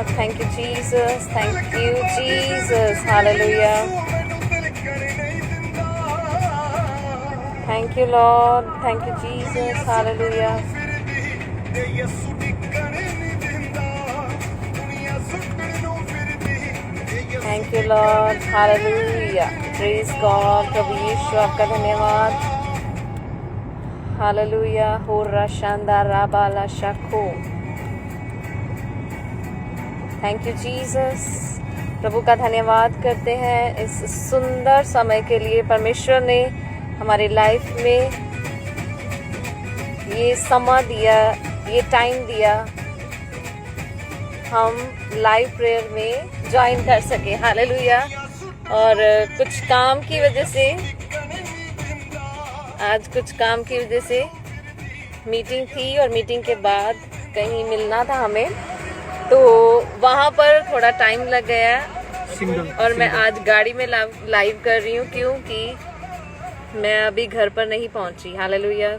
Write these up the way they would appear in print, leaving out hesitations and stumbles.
Lord. Thank you, Jesus. Thank you, Jesus. Hallelujah. Thank you, Lord. Thank you, Jesus. Hallelujah. Thank you, Lord. Hallelujah. Praise God. प्रभु यीशु आपका धन्यवाद. Hallelujah. Hurra shanda rabala shakho. Thank you, Jesus. प्रभु का धन्यवाद करते हैं इस सुंदर समय के लिए. परमेश्वर ने हमारी लाइफ में ये समय दिया, ये टाइम दिया, हम लाइव प्रेयर में ज्वाइन कर सके. हालेलुया. और कुछ काम की वजह से, आज कुछ काम की वजह से मीटिंग थी और मीटिंग के बाद कहीं मिलना था हमें, तो वहाँ पर थोड़ा टाइम लग गया. और मैं आज गाड़ी में लाइव कर रही हूँ क्योंकि मैं अभी घर पर नहीं पहुँची. हालेलुया.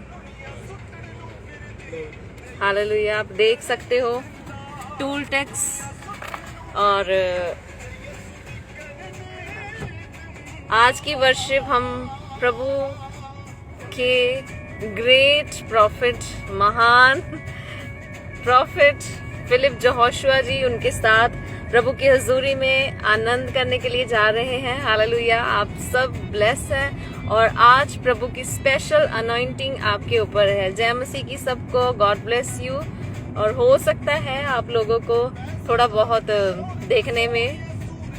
हालेलुया. आप देख सकते हो टूल टैक्स. और आज की वर्शिप हम प्रभु के ग्रेट प्रॉफिट, महान प्रॉफिट फिलिप यहोशुआ जी, उनके साथ प्रभु की हजूरी में आनंद करने के लिए जा रहे हैं. हालेलुया. आप सब ब्लेस हैं और आज प्रभु की स्पेशल अनॉइंटिंग आपके ऊपर है. जय मसीह की सबको. God bless you. और हो सकता है आप लोगों को थोड़ा बहुत देखने में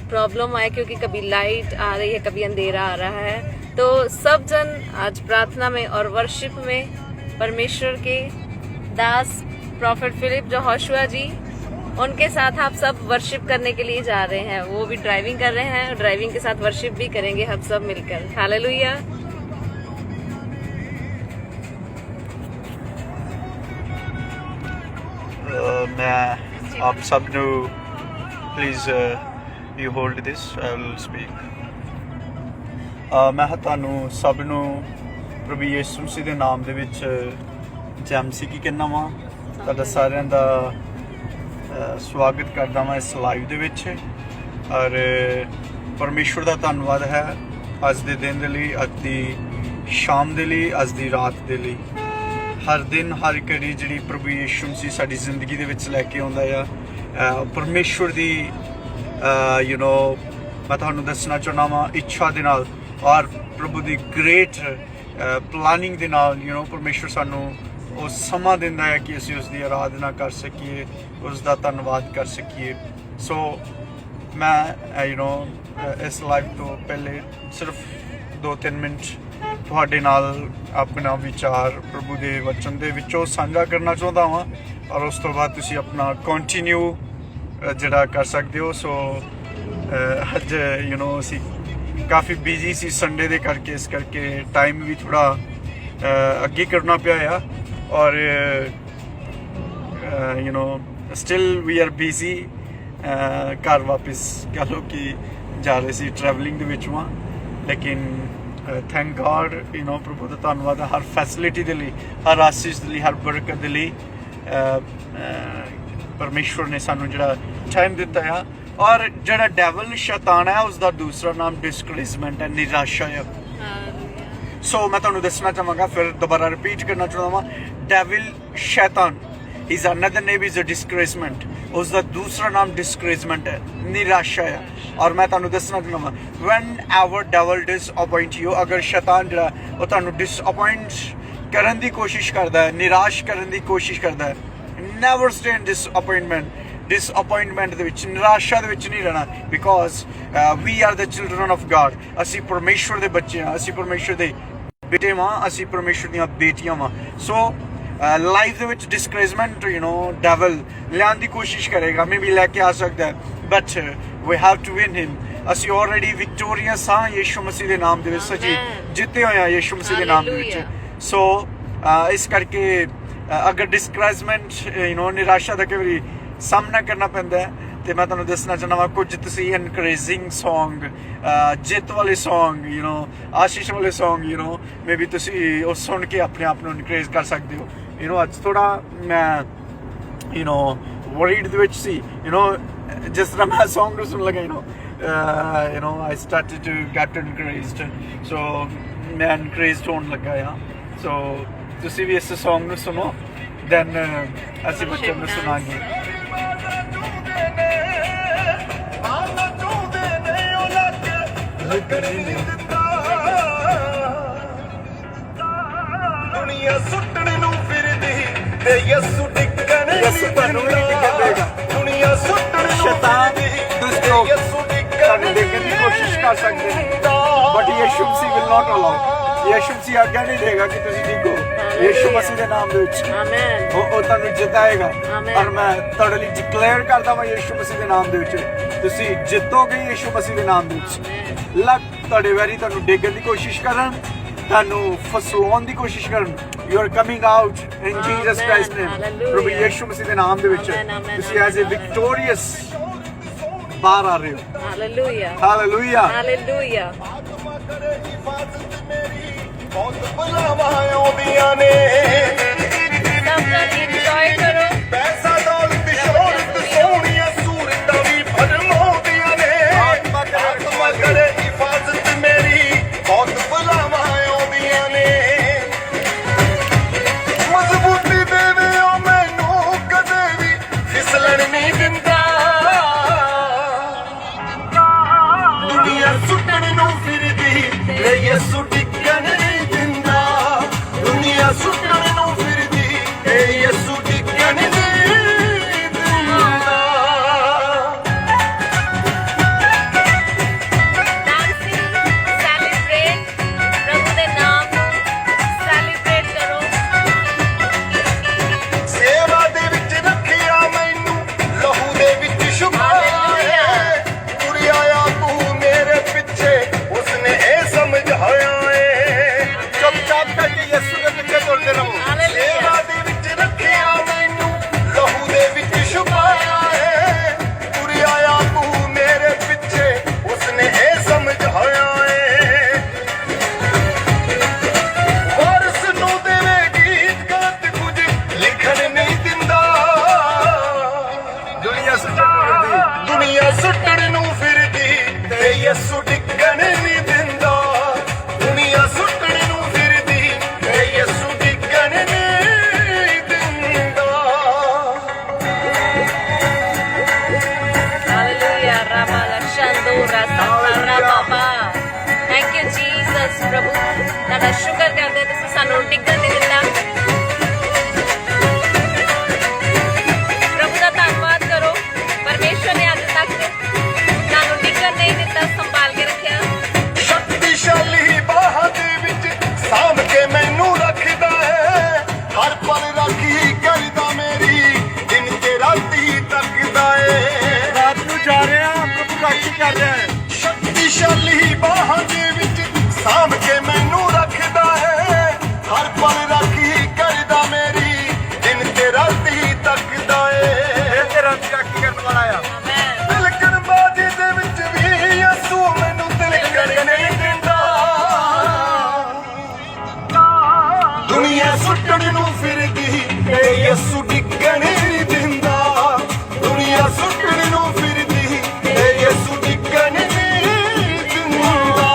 प्रॉब्लम आए क्योंकि कभी लाइट आ रही है, कभी अंधेरा आ रहा है. तो सब जन आज प्रार्थना में और वर्शिप में परमेश्वर के दास प्रॉफिट फिलिप यहोशुआ जी, उनके साथ आप सब वर्शिप करने के लिए जा रहे हैं. वो भी ड्राइविंग कर रहे हैं और ड्राइविंग के साथ वर्शिप भी करेंगे हम सब मिलकर. हालेलुया. मैं आप सब ਨੂੰ please you hold this, I will speak. ਮੈਂ ਤੁਹਾਨੂੰ ਸਭ ਨੂੰ ਪ੍ਰਭੂ ਯਿਸੂ ਮਸੀਹ ਦੇ ਨਾਮ ਦੇ ਵਿੱਚ ਜੈ ਮਸੀਹ ਕੀ ਕਹਿਣਾ ਵਾਂ. ਤੁਹਾਡਾ ਸਾਰਿਆਂ ਦਾ ਸਵਾਗਤ ਕਰਦਾ ਵਾਂ ਇਸ ਲਾਈਵ ਦੇ ਵਿੱਚ. ਔਰ ਪਰਮੇਸ਼ਵਰ ਦਾ ਧੰਨਵਾਦ ਹੈ ਅੱਜ ਦੇ ਦਿਨ ਦੇ ਲਈ, ਅੱਜ ਦੀ ਸ਼ਾਮ ਦੇ ਲਈ, ਅੱਜ ਦੀ ਰਾਤ ਦੇ ਲਈ. ਹਰ ਦਿਨ ਹਰ ਘੜੀ ਜਿਹੜੀ ਪ੍ਰਭੂ ਯਿਸੂ ਮਸੀਹ ਸਾਡੀ ਜ਼ਿੰਦਗੀ ਦੇ ਵਿੱਚ ਲੈ ਕੇ ਆਉਂਦਾ ਆ, ਪਰਮੇਸ਼ਵਰ ਦੀ ਮੈਂ ਤੁਹਾਨੂੰ ਦੱਸਣਾ ਚਾਹੁੰਦਾ ਵਾਂ ਇੱਛਾ ਦੇ ਨਾਲ ਔਰ ਪ੍ਰਭੂ ਦੀ ਗ੍ਰੇਟ ਪਲਾਨਿੰਗ ਦੇ ਨਾਲ ਪਰਮੇਸ਼ਵਰ ਸਾਨੂੰ ਉਹ ਸਮਾਂ ਦਿੰਦਾ ਹੈ ਕਿ ਅਸੀਂ ਉਸ ਦੀ ਆਰਾਧਨਾ ਕਰ ਸਕੀਏ, ਉਸ ਦਾ ਧੰਨਵਾਦ ਕਰ ਸਕੀਏ. ਸੋ ਮੈਂ ਇਸ ਲਾਈਵ ਤੋਂ ਪਹਿਲੇ ਸਿਰਫ 2-3 ਮਿੰਟ ਤੁਹਾਡੇ ਨਾਲ ਆਪਣਾ ਵਿਚਾਰ ਪ੍ਰਭੂ ਦੇ ਵਚਨ ਦੇ ਵਿੱਚੋਂ ਸਾਂਝਾ ਕਰਨਾ ਚਾਹੁੰਦਾ ਹਾਂ ਔਰ ਉਸ ਤੋਂ ਬਾਅਦ ਤੁਸੀਂ ਆਪਣਾ ਕੰਟੀਨਿਊ ਜਿਹੜਾ ਕਰ ਸਕਦੇ ਹੋ. ਸੋ ਅੱਜ ਅਸੀਂ ਕਾਫੀ ਬਿਜ਼ੀ ਸੀ ਸੰਡੇ ਦੇ ਕਰਕੇ, ਇਸ ਕਰਕੇ ਟਾਈਮ ਵੀ ਥੋੜ੍ਹਾ ਅੱਗੇ ਕਰਨਾ ਪਿਆ ਆ. ਔਰ ਸਟਿਲ ਵੀ ਆਰ ਬਿਜ਼ੀ. ਘਰ ਵਾਪਿਸ ਕਹਿ ਲਓ ਕਿ ਜਾ ਰਹੇ ਸੀ, ਟਰੈਵਲਿੰਗ ਦੇ ਵਿੱਚ ਵਾਂ. ਲੇਕਿਨ ਥੈਂਕ ਗॉड ਪ੍ਰਭੂ ਦਾ ਧੰਨਵਾਦ ਹਰ ਫੈਸਿਲਿਟੀ ਦੇ ਲਈ, ਹਰ ਆਸੀਸ ਦੇ ਲਈ, ਹਰ ਬਰਕਤ ਦੇ ਲਈ. ਪਰਮੇਸ਼ਵਰ ਨੇ ਸਾਨੂੰ ਜਿਹੜਾ ਟਾਈਮ ਦਿੱਤਾ ਆ. ਔਰ ਜਿਹੜਾ ਡੈਵਲ ਸ਼ੈਤਾਨ ਹੈ ਉਸਦਾ ਦੂਸਰਾ ਨਾਮ ਡਿਸਕਰੇਜਮੈਂਟ ਹੈ, ਨਿਰਾਸ਼ਾ ਹੈ. ਸੋ ਮੈਂ ਤੁਹਾਨੂੰ ਦੱਸਣਾ ਚਾਹਾਂਗਾ, ਫਿਰ ਦੁਬਾਰਾ ਰਿਪੀਟ ਕਰਨਾ ਚਾਹੁੰਦਾ ਵਾਂ. ਡੈਵਲ ਸ਼ੈਤਾਨ, ਹਿਸ ਅਨਦਰ ਨੇਮ ਇਜ਼ ਅ ਡਿਸਕਰੇਜਮੈਂਟ. ਉਸਦਾ ਦੂਸਰਾ ਨਾਮ ਡਿਸਕਰੇਜਮੈਂਟ ਹੈ, ਨਿਰਾਸ਼ਾ ਹੈ. ਔਰ ਮੈਂ ਤੁਹਾਨੂੰ ਦੱਸਣਾ ਚਾਹੁੰਦਾ ਵਾਂ, whenever devil disappoint you, ਅਗਰ ਸ਼ੈਤਾਨ ਜਿਹੜਾ ਉਹ ਤੁਹਾਨੂੰ ਡਿਸਅਪੋਇੰਟ ਕਰਨ ਦੀ ਕੋਸ਼ਿਸ਼ ਕਰਦਾ ਹੈ, ਨਿਰਾਸ਼ ਕਰਨ ਦੀ ਕੋਸ਼ਿਸ਼ ਕਰਦਾ ਹੈ, ਨੈਵਰ ਸਟੇ ਇਨ ਡਿਸਅਪੋਇੰਟਮੈਂਟ ਦੇ ਵਿੱਚ, ਨਿਰਾਸ਼ਾ ਦੇ ਵਿੱਚ ਨਹੀਂ ਰਹਿਣਾ. Because we are the children of God. ਅਸੀਂ ਪਰਮੇਸ਼ਵਰ ਦੇ ਬੱਚੇ ਹਾਂ, ਅਸੀਂ ਪਰਮੇਸ਼ਵਰ ਦੇ ਬੇਟੇ ਵਾਂ, ਅਸੀਂ ਪਰਮੇਸ਼ਵਰ ਦੀਆਂ ਬੇਟੀਆਂ ਵਾਂ. ਸੋ ਲਾਈਫ ਦੇ ਵਿੱਚ ਡਿਸਕਰੇਜਮੈਂਟ ਡੈਵਲ ਲਿਆਉਣ ਦੀ ਕੋਸ਼ਿਸ਼ ਕਰੇਗਾ, ਮੇ ਵੀ ਲੈ ਕੇ ਆ ਸਕਦਾ, but we have to win him. ਅਸੀਂ ਆਲਰੇਡੀ ਵਿਕਟੋਰੀਅਸ ਹਾਂ ਯਿਸੂ ਮਸੀਹ ਦੇ ਨਾਮ ਦੇ ਵਿੱਚ, ਅਸੀਂ ਜਿੱਤੇ ਹੋਏ ਹਾਂ ਯਿਸੂ ਮਸੀਹ ਦੇ ਨਾਮ ਦੇ ਵਿੱਚ. ਸੋ ਇਸ ਕਰਕੇ ਅਗਰ ਡਿਸਕਰੇਜਮੈਂਟ ਨਿਰਾਸ਼ਾ ਦਾ ਕਈ ਵਾਰੀ ਸਾਹਮਣਾ ਕਰਨਾ ਪੈਂਦਾ ਹੈ, ਤੇ ਮੈਂ ਤੁਹਾਨੂੰ ਦੱਸਣਾ ਚਾਹੁੰਦਾ ਵਾਂ ਕੁਝ ਤੁਸੀਂ ਇਨਕਰੇਜਿੰਗ ਸੌਂਗ, ਜਿੱਤ ਵਾਲੇ ਸੌਂਗ, ਆਸ਼ੀਸ਼ ਵਾਲੇ ਸੌਂਗ, ਮੇ ਵੀ ਤੁਸੀਂ ਉਹ ਸੁਣ ਕੇ ਆਪਣੇ ਆਪ ਨੂੰ ਇਨਕਰੇਜ ਕਰ ਸਕਦੇ ਹੋ. ਅੱਜ ਥੋੜਾ ਮੈਂ ਵਰੀਡ ਦੇ ਵਿੱਚ ਸੀ. जिस तरह मैं सॉन्ग सुन लगा you know I started to get encouraged, so मैं encouraged होने लगा so ਤੁਸੀਂ ਵੀ ਇਸ song ਨੂੰ ਸੁਣੋ, then ਅਸੀਂ ਬੱਚਿਆਂ ਨੂੰ ਸੁਣਾਂਗੇ। ਦੁਨੀਆ ਸੁੱਟਣ ਨੂੰ ਫਿਰਦੀ ਤੇ ਯਸੂ ਡਿੱਗਣ ਯਸੂ ਤੁਹਾਨੂੰ ਵੀ ਨਹੀਂ ਡਿੱਗਣ ਦੇਗਾ। ਦੁਨੀਆ ਸੁੱਟਣ ਨੂੰ ਸ਼ੈਤਾਨ ਦੁਸ਼ਟ ਲੋਕ ਯਸੂ ਤੁਹਾਨੂੰ ਡਿੱਗਣ ਦੀ ਕੋਸ਼ਿਸ਼ ਕਰ ਸਕਦੇ ਨੇ, ਬਟ ਯਿਸੂ ਮਸੀਹ will not allow, ਯਿਸੂ ਮਸੀਹ ਆਗਿਆ ਨਹੀਂ ਦੇਗਾ ਕਿ ਤੁਸੀਂ ਡਿੱਗੋ। ਯਿਸੂ ਮਸੀਹ ਦੇ ਨਾਮ ਦੇ ਵਿੱਚ ਆਮੇਨ। ਉਹ ਤੁਹਾਨੂੰ ਜਿਤਾਏਗਾ। ਆਮੇਨ। ਔਰ ਮੈਂ ਤੁਹਾਡੇ ਲਈ ਡਿਕਲੇਅਰ ਕਰਦਾ ਹਾਂ ਯਿਸੂ ਮਸੀਹ ਦੇ ਨਾਮ ਦੇ ਵਿੱਚ ਤੁਸੀਂ ਜਿੱਤੋਗੇ। ਯਿਸੂ ਮਸੀਹ ਦੇ ਨਾਮ ਦੇ ਵਿੱਚ ਲੱਗ ਤੁਹਾਡੇ ਵੈਰੀ ਤੁਹਾਨੂੰ ਡਿੱਗਣ ਦੀ ਕੋਸ਼ਿਸ਼ ਕਰਨ, ਤੁਹਾਨੂੰ ਫਸਲਾਉਣ ਦੀ ਕੋਸ਼ਿਸ਼ ਕਰਨ, you are coming out in Jesus Christ name. ਪ੍ਰਭੂ ਯਿਸੂ ਮਸੀਹ ਦੇ ਨਾਮ ਦੇ ਵਿੱਚ ਤੁਸੀਂ ਐਜ਼ ਅ ਵਿਕਟੋਰੀਅਸ ਬਾਹਰ ਆ ਰਹੇ ਹੋ। Hallelujah hallelujah hallelujah. ਬਹੁਤ ਬਲਾਵਾਂ ਆਉਂਦੀਆਂ ਨੇ, ਸਭ ਜਣ ਇੰਜੋਏ ਕਰੋ। ਪੈਸਾ ਦੌਲਤ ਸ਼ੋਹਰਤ ਸੋਹਣੀਆਂ ਸੂਰਤਾਂ ਵੀ ਫਰਮਾਉਂਦੀਆਂ ਨੇ। ਆਤਮਾ ਕਰੇ ਹਿਫਾਜ਼ਤ ਮੇਰੀ, ਬਹੁਤ ਬਲਾਵਾਂ ਆਉਂਦੀਆਂ ਨੇ। ਮਜ਼ਬੂਤੀ ਦੇਵੇ ਉਹ ਮੈਨੂੰ, ਕਦੇ ਵੀ ਫਿਸਲਣ ਨਹੀਂ ਦਿੰਦਾ। ਦੁਨੀਆ ਸੁੱਟਣ ਨੂੰ ਫਿਰਦੀ ਤੇ ਯਿਸੂ ਡਿੱਗਣ ਨਹੀਂ ਦਿੰਦਾ। ਦੁਨੀਆ ਸੁੱਟਣ ਨੂੰ ਫਿਰਦੀ ਤੇ ਯਿਸੂ ਡਿੱਗਣ ਨਹੀਂ ਦਿੰਦਾ। ਡਾਂਸਿੰਗ ਸੈਲੀਬ੍ਰੇਟ, ਪ੍ਰਭੂ ਦੇ ਨਾਮ ਨੂੰ ਸੈਲੀਬ੍ਰੇਟ ਕਰੋ। ਸੇਵਾ ਦੇ ਵਿੱਚ ਰੱਖਿਆ ਮੈਨੂੰ, ਲਹੂ ਦੇ ਵਿੱਚ ਛੁਪਾਇਆ। ਤੁਰਿਆ ਆ ਤੂੰ ਮੇਰੇ ਪਿੱਛੇ, ਉਸਨੇ ਇਹ ਸਮਝਾਇਆ ਏ। ਚੁੱਪਚਾਪ ਕਰਕੇ ਯਿਸੂ ਦੇ ਪਿੱਛੇ ਤੁਰਦੇ ਰਹੋ। ਸੇਵਾ ਦੇ ਵਿੱਚ ਰੱਖਿਆ ਮੈਨੂੰ, ਲਹੂ ਦੇ ਵਿੱਚ ਛੁਪਾਇਆ ਏ। ਤੁਰਿਆ ਆ ਤੂੰ ਮੇਰੇ ਪਿੱਛੇ, ਉਸਨੇ ਇਹ ਸਮਝਾਇਆ ਏ। ਵਾਰਸ ਨੂੰ ਦੇਵੇ ਗੀਤ ਗਾਤ, ਕੁਝ ਲਿਖਣ ਨਹੀਂ ਦਿੰਦਾ। ਦੁਨੀਆ ਸੁੱਟਣ ਨੂੰ ਫਿਰਦੀ, ਦੁਨੀਆ ਸੁੱਟਣ ਨੂੰ ਫਿਰਦੀ ਤੇ ਯਿਸੂ ਡਿੱਗਣ ਨਹੀਂ ਦਿੰਦਾ। ਦੁਨੀਆ ਸੁੱਟਣ ਨੂੰ ਫਿਰਦੀ ਤੇ ਯਿਸੂ ਡਿੱਗਣ ਨਹੀਂ ਦਿੰਦਾ। ਹਾਲੇਲੂਇਆ। ਰਾਬਾ ਲਸ਼ੰਦੋਰਾ ਸਤਰਾ ਬਾਬਾ। Thank you Jesus. ਪ੍ਰਭੂ ਤੁਹਾਡਾ ਸ਼ੁਕਰ ਕਰਦੇ ਤੁਸੀਂ ਸਾਨੂੰ ਡਿੱਗਣ ਨਹੀਂ ਦਿੱਤਾ। ਪ੍ਰਭੂ ਦਾ ਧੰਨਵਾਦ ਕਰੋ, ਪਰਮੇਸ਼ਵਰ ਨੇ ਅੱਜ ਤੱਕ ਤੁਹਾਨੂੰ ਡਿੱਗਣ ਨਹੀਂ ਦਿੱਤਾ, ਸੰਭਾਲ ਕੇ ਰੱਖਿਆ। ਸ਼ਕਤੀਸ਼ਾਲੀ ਬਾਹਾਂ ਦੇ ਵਿੱਚ ਸਾਂਭ ਕੇ ਮੈਨੂੰ ਰੱਖਦਾ ਹੈ। ਹਰ ਪਲ ਰਾਖੀ ਕਰਦਾ ਮੇਰੀ, ਦਿਨ ਤੇ ਰਾਤੀ ਤੱਕਦਾ ਏ। ਰਾਤ ਨੂੰ ਜਾ ਰਿਹਾ ਪ੍ਰਭੂ ਰਾਖੀ ਕਰ ਰਿਹਾ ਹੈ। ਸ਼ਕਤੀਸ਼ਾਲੀ ਬਾਹਾਂ ਦੇ ਵਿੱਚ ਸਾਂਭ ਕੇ ਮੈਨੂੰ ਰੱਖਦਾ ਹੈ। ਹਰ ਪਲ ਰਾਖੀ ਕਰਦਾ ਮੇਰੀ, ਦਿਨ ਤੇ ਰਾਤੀ ਤੱਕਦਾ ਏ। ਇਹ ਤੇ ਰਾਤ ਰਾਖੀ ਕਰਨ ਵਾਲਾ ਆ। ਆਮੇਨ। ਤਿਲਕਣ ਬਾਜੀ ਦੇ ਵਿੱਚ ਵੀ ਯਿਸੂ ਮੈਨੂੰ ਤਿਲਕਣ ਨਹੀਂ ਦਿੰਦਾ। ਦੁਨੀਆ ਸੁੱਟਣ ਨੂੰ ਫਿਰਦੀ ਤੇ ਯਿਸੂ ਡਿੱਗਣ ਨਹੀਂ ਦਿੰਦਾ। ਦੁਨੀਆ ਸੁੱਟਣ ਨੂੰ ਫਿਰਦੀ ਤੇ ਯਿਸੂ ਡਿੱਗਣ ਨਹੀਂ ਦਿੰਦਾ।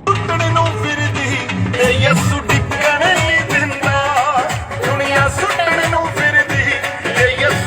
ਸੁੱਟਣ ਨੂੰ ਫਿਰਦੀ ਤੇ ਯਿਸੂ ਡਿੱਗਣ ਨਹੀਂ ਦਿੰਦਾ। ਦੁਨੀਆ ਸੁੱਟਣ ਨੂੰ ਫਿਰਦੀ ਤੇ ਯਿਸੂ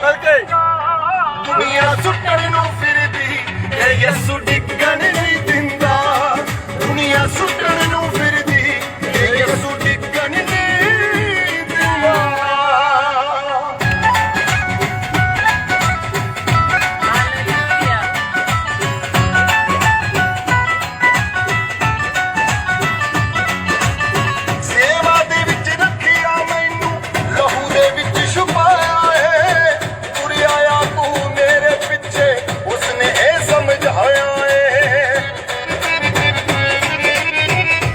ਮਿਲ ਕੇ ਦੁਨੀਆ ਸੁੱਟਣ ਨੂੰ ਫਿਰਦੀ ਏ ਯਸੂ ਡਿੱਗਣ ਨਹੀਂ ਦਿੰਦਾ ਦੁਨੀਆ ਸੁੱਟਣ ਨੂੰ ਫਿਰਦੀ ਏ ਯਸੂ ਡਿੱਗਣ ਨਹੀਂ ਦਿੰਦਾ ਸੇਵਾ ਦੇ ਵਿੱਚ ਰੱਖਿਆ ਮੈਨੂੰ ਲਹੂ ਦੇ ਵਿੱਚ ਛੁਪਾਇਆ ਏ ਤੁਰਿਆ ਆ ਤੂੰ ਮੇਰੇ ਪਿੱਛੇ ਉਸਨੇ ਇਹ ਸਮਝਾਇਆ ਏ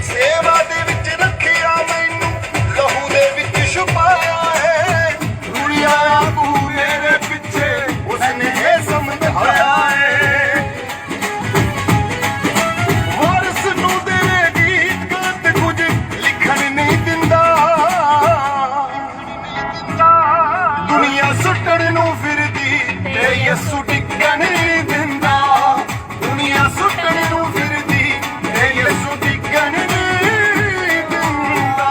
ਸੇਵਾ ਦੇ ਵਿੱਚ ਰੱਖਿਆ ਮੈਨੂੰ ਲਹੂ ਦੇ ਵਿੱਚ ਛੁਪਾਇਆ ਏ ਤੁਰਿਆ ਆ ਤੂੰ ਮੇਰੇ ਪਿੱਛੇ ਉਸਨੇ ਇਹ ਸਮਝਾਇਆ ਏ ਵਾਰਸ ਨੂੰ ਦੇਵੇ ਗੀਤ ਗਾਤ ਕੁਝ ਲਿਖਣ ਨਹੀਂ ਦਿੰਦਾ ਦੁਨੀਆ ਸੁੱਟਣ ਨੂੰ ਫਿਰਦੀ ਤੇ ਯਸੂ ਡਿੱਗਣ ਨਹੀਂ ਦਿੰਦਾ ਦੁਨੀਆ ਸੁੱਟਣ ਨੂੰ ਫਿਰਦੀ ਤੇ ਯਸੂ ਡਿੱਗਣ ਨਹੀਂ ਦਿੰਦਾ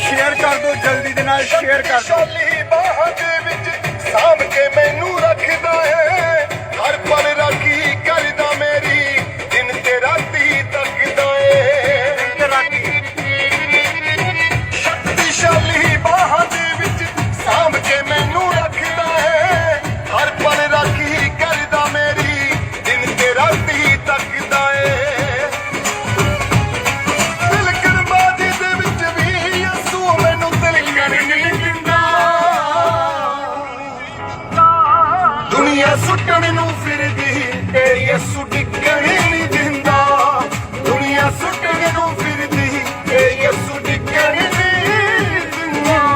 ਸ਼ੇਅਰ ਕਰ ਦਿਓ ਜਲਦੀ ਦੇ ਨਾਲ ਸ਼ੇਅਰ ਕਰ ਦਿਓ ਸ਼ਕਤੀਸ਼ਾਲੀ ਬਾਹਾਂ ਦੇ ਵਿੱਚ ਸਾਂਭ ਕੇ ਮੈਨੂੰ ਰੱਖਦਾ ਏ ਹਰ ਪਲ ਰਾਖੀ ਕਰਦਾ ਮੇਰੀ ਦਿਨ ਤੇ ਰਾਤੀ ਤੱਕਦਾ ਏ ਸ਼ਕਤੀਸ਼ਾਲੀ ਬਾਹਾਂ ਦੇ ਵਿੱਚ ਸਾਂਭ ਕੇ ਮੈਨੂੰ ਰੱਖਦਾ ਏ ਹਰ ਪਲ ਰਾਖੀ ਕਰਦਾ ਮੇਰੀ ਦਿਨ ਤੇ ਰਾਤੀ ਤੱਕਦਾ ਏ ਤਿਲਕਣਬਾਜ਼ੀ ਦੇ ਵਿੱਚ ਵੀ ਯਸੂ ਮੈਨੂੰ ਤਿਲਕਣ ਨਹੀਂ ਦਿੰਦਾ ਦੁਨੀਆ ਸੁੱਟਣ ਨੂੰ ਫਿਰਦੀ ਏ ਯਸੂ ਡਿੱਗਣ ਨਹੀਂ ਦਿੰਦਾ ਦੁਨੀਆ ਸੁੱਟਣ ਨੂੰ ਫਿਰਦੀ ਏ ਯਸੂ ਡਿੱਗਣ ਨਹੀਂ ਦਿੰਦਾ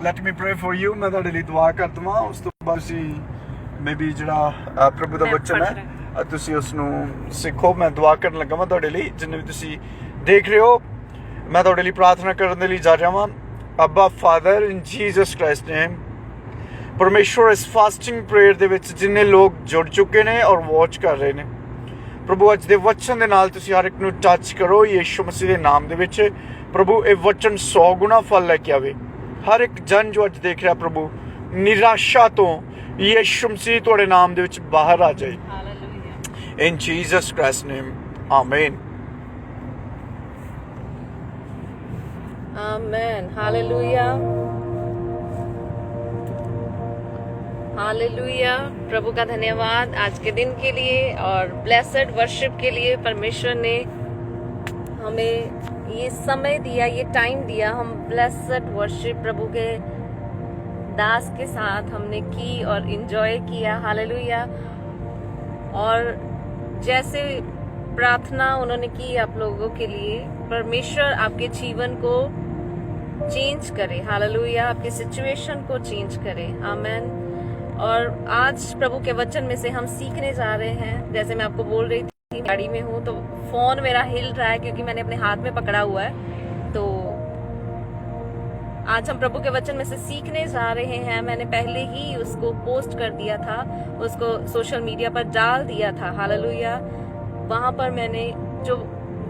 ਲੈਟ ਮੀ ਪ੍ਰੇ ਫॉर ਯੂ ਮੈਂ ਤੁਹਾਡੇ ਲਈ ਦੁਆ ਕਰ ਦਵਾਂ ਉਸ ਤੋਂ ਬਾਅਦ ਤੁਸੀਂ ਮੇਬੀ ਜਿਹੜਾ ਪ੍ਰਭੂ ਦਾ ਵਚਨ ਹੈ ਤੁਸੀਂ ਉਸ ਨੂੰ ਸਿੱਖੋ ਮੈਂ ਦੁਆ ਕਰਨ ਲੱਗਾ ਮੈਂ ਤੁਹਾਡੇ ਲਈ ਜਿੰਨੇ ਵੀ ਤੁਸੀਂ ਦੇਖ ਰਹੇ ਹੋ ਮੈਂ ਤੁਹਾਡੇ ਲਈ ਪ੍ਰਾਰਥਨਾ ਕਰਨ ਦੇ ਲਈ ਜਾ ਰਿਹਾ ਹਾਂ ਅੱਬਾ ਫਾਦਰ ਇਨ ਜੀਸਸ ਕ੍ਰਾਈਸਟ ਨੇਮ ਪਰਮੇਸ਼ਵਰ ਇਸ ਫਾਸਟਿੰਗ ਪ੍ਰੇਅਰ ਦੇ ਵਿੱਚ ਜਿੰਨੇ ਲੋਕ ਜੁੜ ਚੁੱਕੇ ਨੇ ਔਰ ਵਾਚ ਕਰ ਰਹੇ ਨੇ ਪ੍ਰਭੂ ਅੱਜ ਦੇ ਵਚਨ ਦੇ ਨਾਲ ਤੁਸੀਂ ਹਰ ਇੱਕ ਨੂੰ ਟੱਚ ਕਰੋ ਯੀਸ਼ੂ ਮਸੀਹ ਦੇ ਨਾਮ ਦੇ ਵਿੱਚ ਪ੍ਰਭੂ ਇਹ ਵਚਨ 100 ਗੁਣਾ ਫਲ ਲੈ ਕੇ ਆਵੇ ਹਰ ਇੱਕ ਜਨ ਜੋ ਅੱਜ ਦੇਖ ਰਿਹਾ ਪ੍ਰਭੂ ਨਿਰਾਸ਼ਾ ਤੋਂ ਯੀਸ਼ੂ ਮਸੀਹ ਤੁਹਾਡੇ ਨਾਮ ਦੇ ਵਿੱਚ ਬਾਹਰ ਆ ਜਾਏ in Jesus Christ's name amen Amen. Hallelujah. Hallelujah. प्रभु का धन्यवाद आज के दिन के लिए और ब्लेसड वर्शिप के लिए परमेश्वर ने हमें ये समय दिया ये टाइम दिया हम ब्लेसड वर्शिप प्रभु के दास के साथ हमने की और एंजॉय किया हालेलुया और जैसे प्रार्थना उन्होंने की आप लोगों के लिए परमेश्वर आपके जीवन को चेंज करे हालेलुया आपके सिचुएशन को चेंज करे आमेन और आज प्रभु के वचन में से हम सीखने जा रहे हैं जैसे मैं आपको बोल रही थी गाड़ी में हूँ तो फोन मेरा हिल रहा है क्योंकि मैंने अपने हाथ में पकड़ा हुआ है तो आज हम प्रभु के वचन में से सीखने जा रहे हैं मैंने पहले ही उसको पोस्ट कर दिया था उसको सोशल मीडिया पर डाल दिया था हालेलुया वहां पर मैंने जो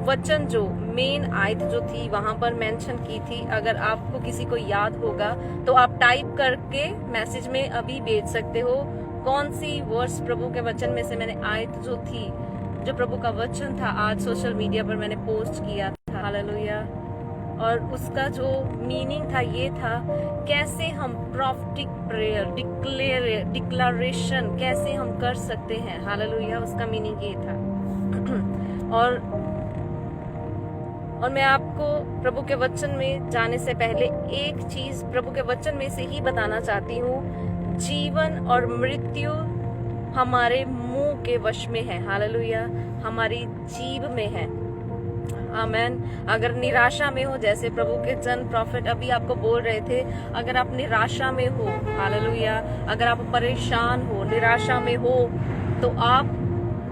वचन जो मेन आयत जो थी वहां पर मेंशन की थी अगर आपको किसी को याद होगा तो आप टाइप करके मैसेज में अभी भेज सकते हो कौन सी वर्स प्रभु के वचन में से मैंने आयत जो थी जो प्रभु का वचन था आज सोशल मीडिया पर मैंने पोस्ट किया था हालेलुया और उसका जो मीनिंग था ये था कैसे हम प्रॉफिटिक प्रेयर डिक्लेरेशन कैसे हम कर सकते हैं हालेलुया उसका मीनिंग ये था और मैं आपको प्रभु के वचन में जाने से पहले एक चीज प्रभु के वचन में से ही बताना चाहती हूँ जीवन और मृत्यु हमारे मुंह के वश में है हालेलुया हमारी जीभ में है आमेन अगर निराशा में हो जैसे प्रभु के जन प्रॉफिट अभी आपको बोल रहे थे अगर आप निराशा में हो हालेलुया अगर आप परेशान हो निराशा में हो तो आप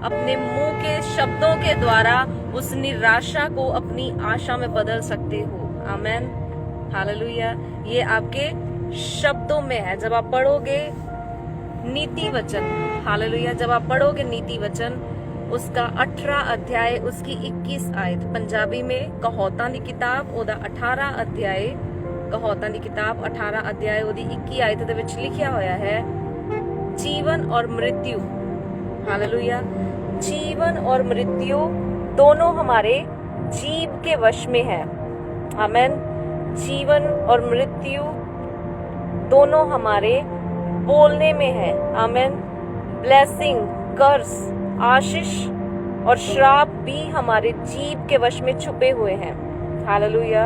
अपने मुंह के शब्दों के द्वारा उस निराशा को अपनी आशा में बदल सकते हो। आमेन, हालेलुया। ये आपके शब्दों में है। जब आप पढ़ोगे नीति वचन, हालेलुया, जब आप पढ़ोगे नीति वचन उसका 18 अध्याय उसकी 21 आयत, पंजाबी में कहावतां दी किताब ओदा 18 अध्याय, कहावतां दी किताब 18 अध्याय ओदी 21 आयत दे विच लिखिया होया है जीवन और मृत्यु, हालेलुया, जीवन और मृत्यु दोनों हमारे जीव के वश में है। आमेन। जीवन और मृत्यु दोनों हमारे बोलने में है। आमेन। ब्लेसिंग, कर्स, आशीष और श्राप भी हमारे जीव के वश में छुपे हुए हैं। हालेलुया,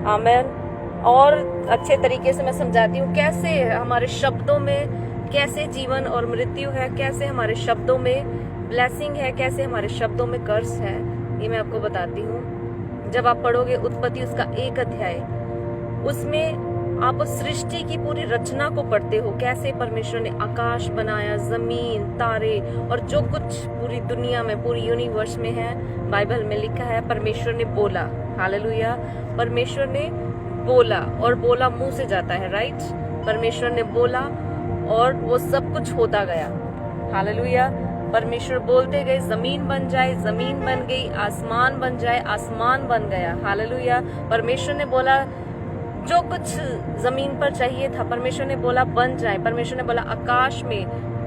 आमेन। और अच्छे तरीके से मैं समझाती हूँ कैसे हमारे शब्दों में कैसे जीवन और मृत्यु है, कैसे हमारे शब्दों में ब्लेसिंग है, कैसे हमारे शब्दों में कर्स है, ये मैं आपको बताती हूँ। जब आप पढ़ोगे उत्पत्ति उसका 1 अध्याय, उसमें आप उस सृष्टि की पूरी रचना को पढ़ते हो, कैसे परमेश्वर ने आकाश बनाया, जमीन, तारे और जो कुछ पूरी दुनिया में, पूरी यूनिवर्स में है। बाइबल में लिखा है परमेश्वर ने बोला। हालेलुया, परमेश्वर ने बोला, और बोला मुंह से जाता है, राइट। परमेश्वर ने बोला और वो सब कुछ होता गया। हालेलुया, परमेश्वर बोलते गए जमीन बन जाए, जमीन बन गई, आसमान बन जाए, आसमान बन गया। हालेलुया, परमेश्वर ने बोला जो कुछ जमीन पर चाहिए था, परमेश्वर ने बोला बन जाए। परमेश्वर ने बोला आकाश में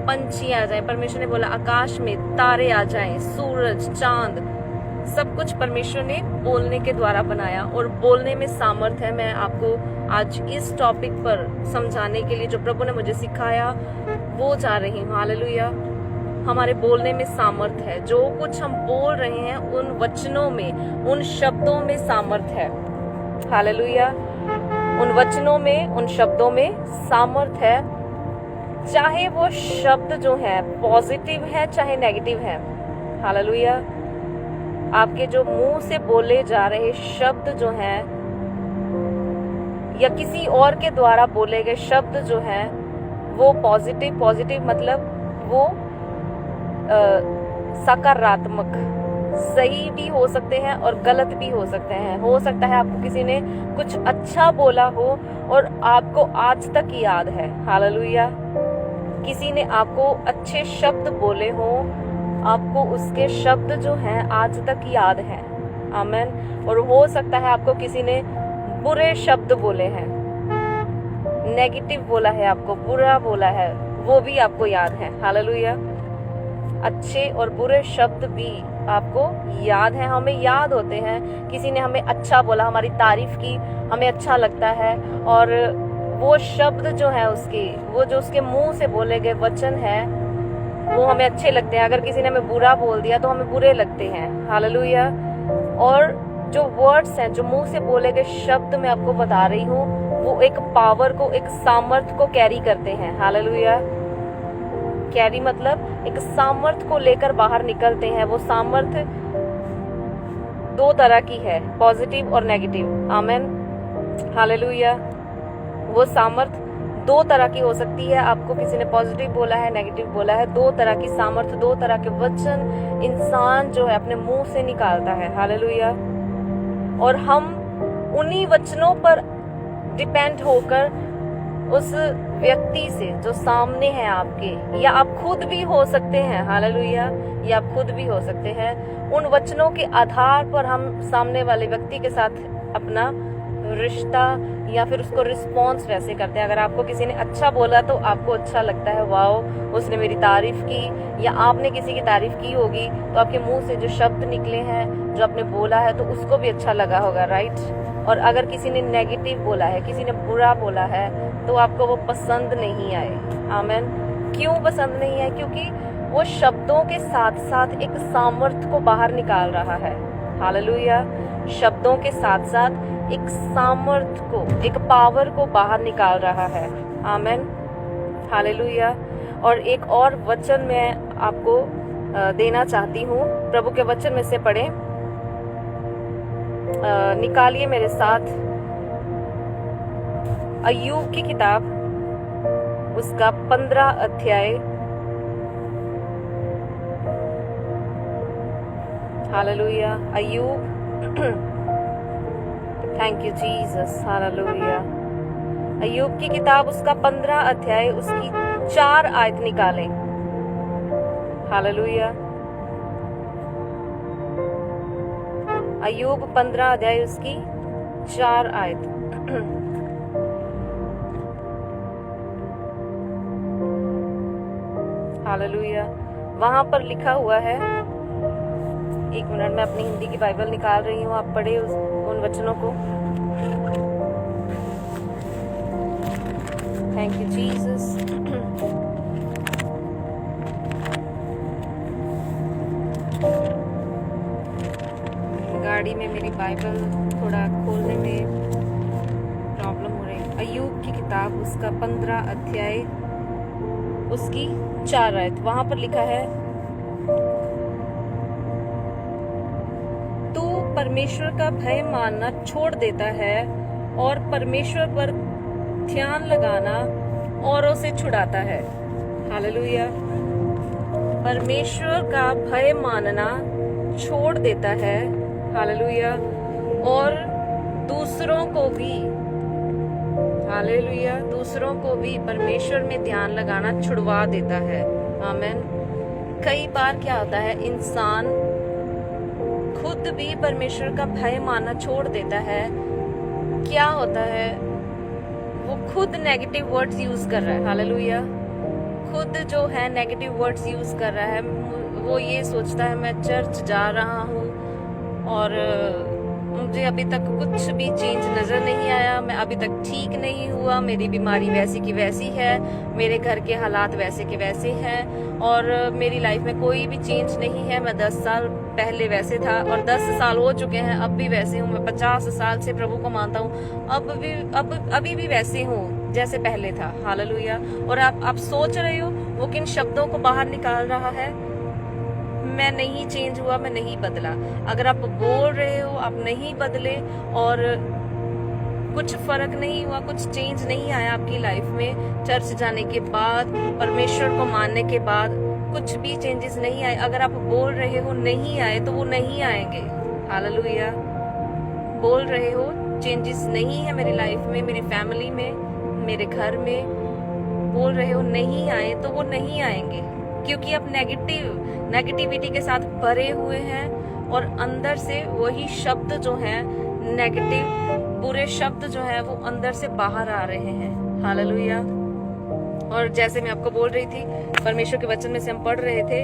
पंछी आ जाए, परमेश्वर ने बोला आकाश में तारे आ जाएं, सूरज, चांद, सब कुछ परमेश्वर ने बोलने के द्वारा बनाया। और बोलने में सामर्थ है। मैं आपको आज इस टॉपिक पर समझाने के लिए जो प्रभु ने मुझे सिखाया वो जा रही हूँ। हालेलुया, हमारे बोलने में सामर्थ है। जो कुछ हम बोल रहे हैं उन वचनों में, उन शब्दों में सामर्थ है। हालेलुया, उन वचनों में, उन शब्दों में सामर्थ है। चाहे वो शब्द जो है पॉजिटिव है चाहे नेगेटिव है। हालेलुया, आपके जो मुंह से बोले जा रहे शब्द जो हैं या किसी और के द्वारा बोले गए शब्द जो हैं वो पॉजिटिव मतलब वो सकारात्मक, सही भी हो सकते हैं और गलत भी हो सकते हैं। हो सकता है आपको किसी ने कुछ अच्छा बोला हो और आपको आज तक याद है। हालेलुया, किसी ने आपको अच्छे शब्द बोले हो, आपको उसके शब्द जो हैं आज तक याद हैं। आमेन। और हो सकता है आपको किसी ने बुरे शब्द बोले हैं, नेगेटिव बोला है, आपको बुरा बोला है, वो भी आपको याद है। हालेलुया, अच्छे और बुरे शब्द भी आपको याद है, हमें याद होते हैं। किसी ने हमें अच्छा बोला, हमारी तारीफ की, हमें अच्छा लगता है, और वो शब्द जो है उसकी, वो जो उसके मुंह से बोले गए वचन है वो हमें अच्छे लगते हैं। अगर किसी ने हमें बुरा बोल दिया तो हमें बुरे लगते हैं। हालेलुया, और जो वर्ड्स हैं, जो मुंह से बोले गए शब्द मैं आपको बता रही हूँ, वो एक पावर को, एक सामर्थ को कैरी करते हैं। हालेलुया, कैरी मतलब एक सामर्थ को लेकर बाहर निकलते हैं। वो सामर्थ 2 तरह की है, पॉजिटिव और नेगेटिव। आमेन, हालेलुया, वो सामर्थ 2 तरह की हो सकती है। आपको किसी ने पॉजिटिव बोला है, नेगेटिव बोला है, 2 तरह की सामर्थ, 2 तरह के वचन इंसान जो है अपने मुंह से निकालता है। हालेलुया, और हम उन्हीं वचनों पर डिपेंड होकर उस व्यक्ति से जो सामने है आपके, या आप खुद भी हो सकते हैं। हालेलुया, या आप खुद भी हो सकते हैं, उन वचनों के आधार पर हम सामने वाले व्यक्ति के साथ अपना रिश्ता या फिर उसको रिस्पॉन्स वैसे करते हैं। अगर आपको किसी ने अच्छा बोला तो आपको अच्छा लगता है, वाओ उसने मेरी तारीफ की, या आपने किसी की तारीफ की होगी तो आपके मुंह से जो शब्द निकले हैं, जो आपने बोला है, तो उसको भी अच्छा लगा होगा, राइट। और अगर किसी ने नेगेटिव बोला है, किसी ने बुरा बोला है, तो आपको वो पसंद नहीं आए। आमेन। क्यों पसंद नहीं आए? क्योंकि वो शब्दों के साथ साथ एक सामर्थ को बाहर निकाल रहा है। हालेलुया, शब्दों के साथ साथ एक सामर्थ को, एक पावर को बाहर निकाल रहा है। आमेन, हालेलुया। और एक और वचन मैं आपको देना चाहती हूँ, प्रभु के वचन में से पढ़ें। निकालिए मेरे साथ अय्यूब की किताब, उसका 15 अध्याय hallelujah. Ayyub, thank you Jesus, hallelujah. Ayyub की किताब उसका 15 अध्याय उसकी 4 आयत निकालें। हालेलुया। अय्यूब 15 अध्याय उसकी 4 आयत। हालेलुया। वहां पर लिखा हुआ है, एक मिनट में अपनी हिंदी की बाइबल निकाल रही हूँ, आप पढ़े उन वचनों को। Thank you Jesus. गाड़ी में मेरी बाइबल थोड़ा खोलने में प्रॉब्लम हो रही है। अय्यूब की किताब उसका 15 अध्याय उसकी 4 आयत, वहां पर लिखा है, तू परमेश्वर का भय मानना छोड़ देता है और परमेश्वर पर ध्यान लगाना औरों से छुड़ाता है। हालेलुया। परमेश्वर का भय मानना छोड़ देता है, हालेलुया, और दूसरों को भी, हालेलुया, दूसरों को भी परमेश्वर में ध्यान लगाना छुड़वा देता है। आमीन। कई बार क्या होता है, इंसान खुद भी परमेश्वर का भय मानना छोड़ देता है। क्या होता है, वो खुद नेगेटिव वर्ड्स यूज कर रहा है। हालेलुया। खुद जो है नेगेटिव वर्ड्स यूज कर रहा है। वो ये सोचता है, मैं चर्च जा रहा हूँ और मुझे अभी तक कुछ भी चेंज नजर नहीं आया, मैं अभी तक ठीक नहीं हुआ, मेरी बीमारी वैसी की वैसी है, मेरे घर के हालात वैसे के वैसे हैं और मेरी लाइफ में कोई भी चेंज नहीं है। मैं 10 साल पहले वैसे था और 10 साल हो चुके हैं, अब भी वैसे हूँ। मैं 50 साल से प्रभु को मानता हूँ, अभी भी वैसे हूँ जैसे पहले था। हालेलुया। और आप सोच रहे हो, वो किन शब्दों को बाहर निकाल रहा है, मैं नहीं चेंज हुआ, मैं नहीं बदला। अगर आप बोल रहे हो आप नहीं बदले और कुछ फर्क नहीं हुआ, कुछ चेंज नहीं आया आपकी लाइफ में, चर्च जाने के बाद, परमेश्वर को मानने के बाद कुछ भी चेंजेस नहीं आए, अगर आप बोल रहे हो नहीं आए तो वो नहीं आएंगे। हालेलुया। बोल रहे हो चेंजेस नहीं है मेरी लाइफ में, मेरी फैमिली में, मेरे घर में, बोल रहे हो नहीं आए तो वो नहीं आएंगे, क्योंकि आप नेगेटिविटी के साथ भरे हुए हैं और अंदर से वही शब्द जो है नेगेटिव, बुरे शब्द जो है वो अंदर से बाहर आ रहे हैं। हालेलुया। और जैसे मैं आपको बोल रही थी, परमेश्वर के वचन में से हम पढ़ रहे थे,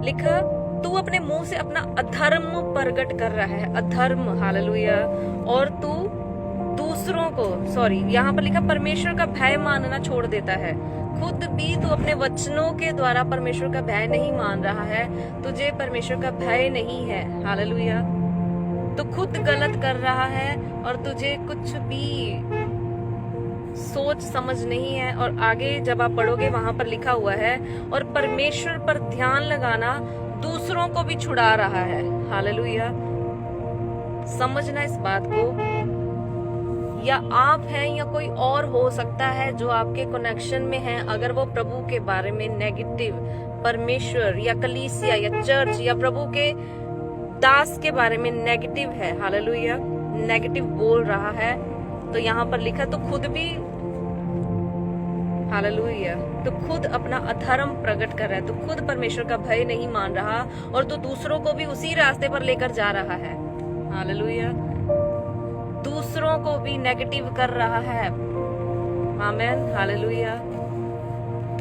लिखा, तू अपने मुंह से अपना अधर्म प्रकट कर रहा है, अधर्म। हालेलुया। और तू दूसरों को, यहाँ पर लिखा, परमेश्वर का भय मानना छोड़ देता है। खुद भी तू अपने वचनों के द्वारा परमेश्वर का भय नहीं मान रहा है, तुझे परमेश्वर का भय नहीं है। हालेलुया। तो खुद गलत कर रहा है और तुझे कुछ भी सोच समझ नहीं है। और आगे जब आप पढ़ोगे वहां पर लिखा हुआ है, और परमेश्वर पर ध्यान लगाना दूसरों को भी छुड़ा रहा है। हालेलुया। समझना इस बात को, या आप हैं या कोई और हो सकता है जो आपके कनेक्शन में है, अगर वो प्रभु के बारे में नेगेटिव, परमेश्वर या कलीसिया या चर्च या प्रभु के दास के बारे में नेगेटिव है, हालेलुया, नेगेटिव बोल रहा है, तो यहाँ पर लिखा, तो खुद भी, हालेलुया, तो खुद अपना अधर्म प्रकट कर रहा है, तो खुद परमेश्वर का भय नहीं मान रहा और तो दूसरों को भी उसी रास्ते पर लेकर जा रहा है। हालेलुया। दूसरों को भी नेगेटिव कर रहा है। आमीन। हालेलुया।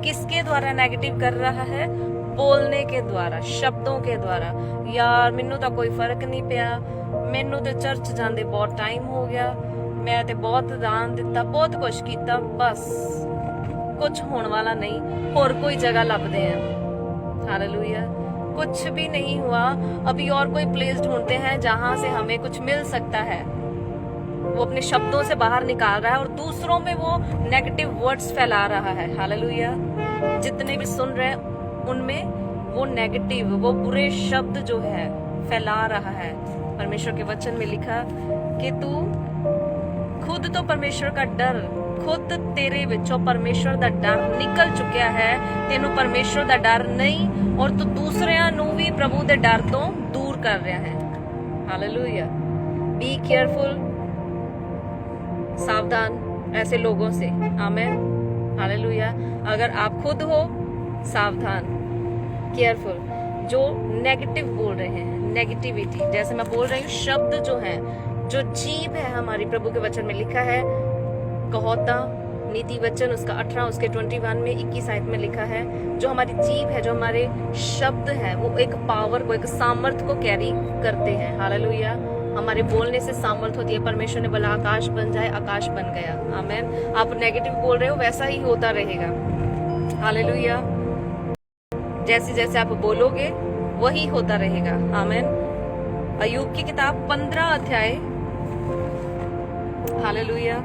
किसके द्वारा नेगेटिव कर रहा है? बोलने के द्वारा, शब्दों के द्वारा। यार मैनू तो कोई फर्क नहीं पिया, मैनू तो चर्च जांदे बहुत टाइम हो गया, मैं तो बहुत दान दिता, बहुत कुछ किया, बस कुछ होने वाला नहीं, और कोई जगह लभदे हैं। हालेलुया। कुछ भी नहीं हुआ, अभी और कोई प्लेस ढूंढते हैं जहां से हमें कुछ मिल सकता है। वो अपने शब्दों से बाहर निकाल रहा है और दूसरों में वो नेगेटिव वर्ड्स फैला रहा है। हालेलुया। जितने भी सुन रहे हैं उनमें वो नेगेटिव, वो बुरे शब्द जो है फैला रहा है। परमेश्वर के वचन में लिखा कि तू खुद तो परमेश्वर का डर खुद तेरे विचों परमेश्वर दा डर निकल चुकिया है, तेनू परमेश्वर दा डर नहीं और तू दूसरियां नू भी प्रभु दे डर तो दूर कर रहा है। हालेलुया। बी केयरफुल, सावधान ऐसे लोगों से। आमेन। हालेलुया। अगर आप खुद हो, सावधान, केयरफुल, जो नेगेटिव बोल रहे हैं, नेगेटिविटी, जैसे मैं बोल रही हूँ, शब्द जो है, जो जीभ है हमारी, प्रभु के वचन में लिखा है, कहोता नीति वचन उसका 18 उसके 21 में 21 आयत में लिखा है, जो हमारी जीभ है, जो हमारे शब्द है, वो एक पावर को, एक सामर्थ को कैरी करते हैं। हालेलुया। हमारे बोलने से सामर्थ होती है। परमेश्वर ने बोला आकाश बन जाए, आकाश बन गया। आमेन। आप नेगेटिव बोल रहे हो, वैसा ही होता रहेगा। हालेलुया। जैसे जैसे आप बोलोगे वही होता रहेगा। आमेन। अय्यूब की किताब 15 अध्याय, हालेलुया,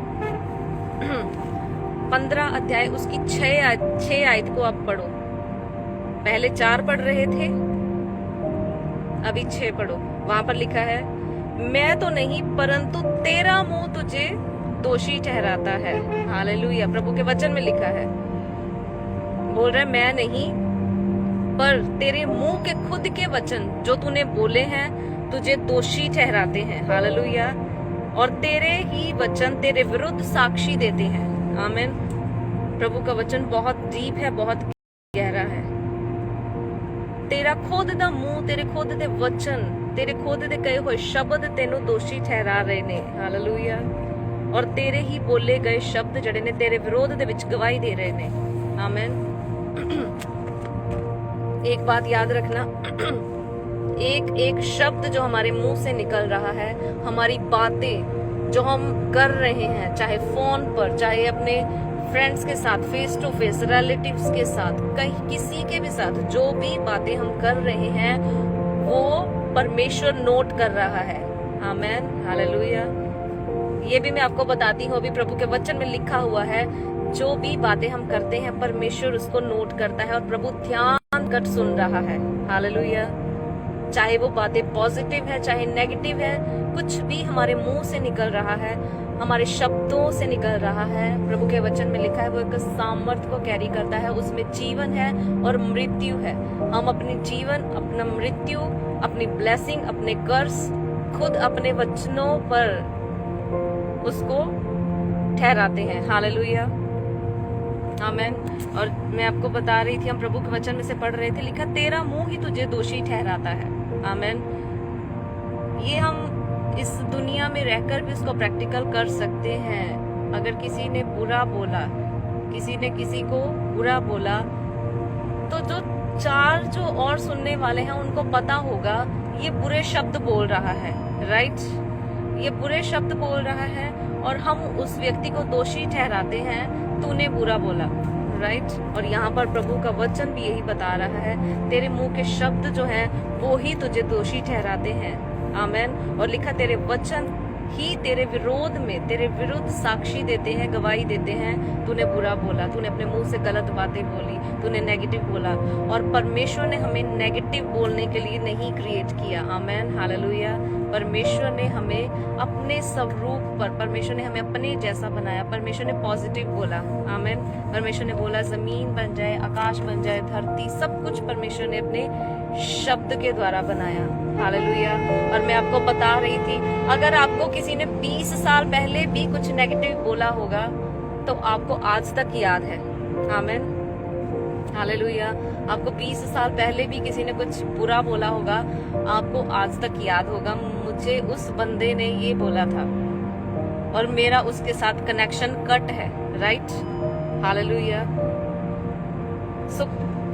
15 अध्याय उसकी 6 आयत को आप पढ़ो। पहले 4 पढ़ रहे थे, अभी 6 पढ़ो। वहां पर लिखा है, मैं तो नहीं परंतु तेरा मुंह तुझे दोषी ठहराता है। हालेलुया। प्रभु के वचन में लिखा है, बोल रहा है मैं नहीं, पर तेरे मुंह के खुद के वचन जो तूने बोले हैं तुझे दोषी ठहराते हैं। हालेलुया। और तेरे ही वचन तेरे विरुद्ध साक्षी देते हैं। आमीन। प्रभु का वचन बहुत डीप है, बहुत गहरा है। तेरा खुद दा मुंह, तेरे खुद दे वचन, तेरे खुद दे कहे हुए शब्द तेनू दोषी ठहरा रहे ने। हालेलुया। और तेरे ही बोले गए शब्द जड़े ने तेरे विरोध दे विच गवाही दे रहे ने। आमीन। एक बात याद रखना, एक एक शब्द जो हमारे मुंह से निकल रहा है, हमारी बातें जो हम कर रहे हैं, चाहे फोन पर, चाहे अपने फ्रेंड्स के साथ, फेस टू फेस, रिलेटिव्स के साथ, कहीं किसी के भी साथ, जो भी बातें हम कर रहे हैं वो परमेश्वर नोट कर रहा है। आमीन। हालेलुया। ये भी मैं आपको बताती हूँ, अभी प्रभु के वचन में लिखा हुआ है, जो भी बातें हम करते हैं परमेश्वर उसको नोट करता है और प्रभु ध्यान कर सुन रहा है। हालेलुया। चाहे वो बातें पॉजिटिव है, चाहे नेगेटिव है, कुछ भी हमारे मुंह से निकल रहा है, हमारे शब्दों से निकल रहा है, प्रभु के वचन में लिखा है वो एक सामर्थ को कैरी करता है, उसमें जीवन है और मृत्यु है। हम अपनी जीवन, अपना मृत्यु, अपनी ब्लेसिंग, अपने कर्स खुद अपने वचनों पर उसको ठहराते हैं। हालेलुया। आमीन। और मैं आपको बता रही थी, हम प्रभु के वचन में से पढ़ रहे थे, लिखा तेरा मुंह ही तुझे दोषी ठहराता है। आमीन। ये हम इस दुनिया में रहकर भी उसको प्रैक्टिकल कर सकते हैं। अगर किसी ने बुरा बोला, किसी ने किसी को बुरा बोला, तो जो 4 जो और सुनने वाले हैं उनको पता होगा ये बुरे शब्द बोल रहा है, राइट? ये बुरे शब्द बोल रहा है और हम उस व्यक्ति को दोषी ठहराते हैं, तूने बुरा बोला, राइट? और यहाँ पर प्रभु का वचन भी यही बता रहा है, तेरे मुंह के शब्द जो हैं वो ही तुझे दोषी ठहराते हैं। आमीन। और लिखा तेरे वचन ही तेरे विरोध में, तेरे विरुद्ध साक्षी देते हैं, गवाही देते हैं, तूने बुरा बोला, तूने अपने मुंह से गलत बातें बोली, तूने नेगेटिव बोला। और परमेश्वर ने हमें नेगेटिव बोलने के लिए नहीं क्रिएट किया। आमीन। हालेलुया। परमेश्वर ने हमें अपने स्वरूप पर, परमेश्वर ने हमें अपने जैसा बनाया। परमेश्वर ने पॉजिटिव बोला। आमीन। परमेश्वर ने बोला जमीन बन जाए, आकाश बन जाए, धरती, सब कुछ परमेश्वर ने अपने शब्द के द्वारा बनाया। हालेलुया। और मैं आपको बता रही थी, अगर आपको किसी ने 20 साल पहले भी कुछ नेगेटिव बोला होगा तो आपको आज तक याद है। आमीन। हालेलुया। आपको 20 साल पहले भी किसी ने कुछ बुरा बोला होगा, आपको आज तक याद होगा, मुझे उस बंदे ने ये बोला था और मेरा उसके साथ कनेक्शन कट है, राइट? हालेलुया। सो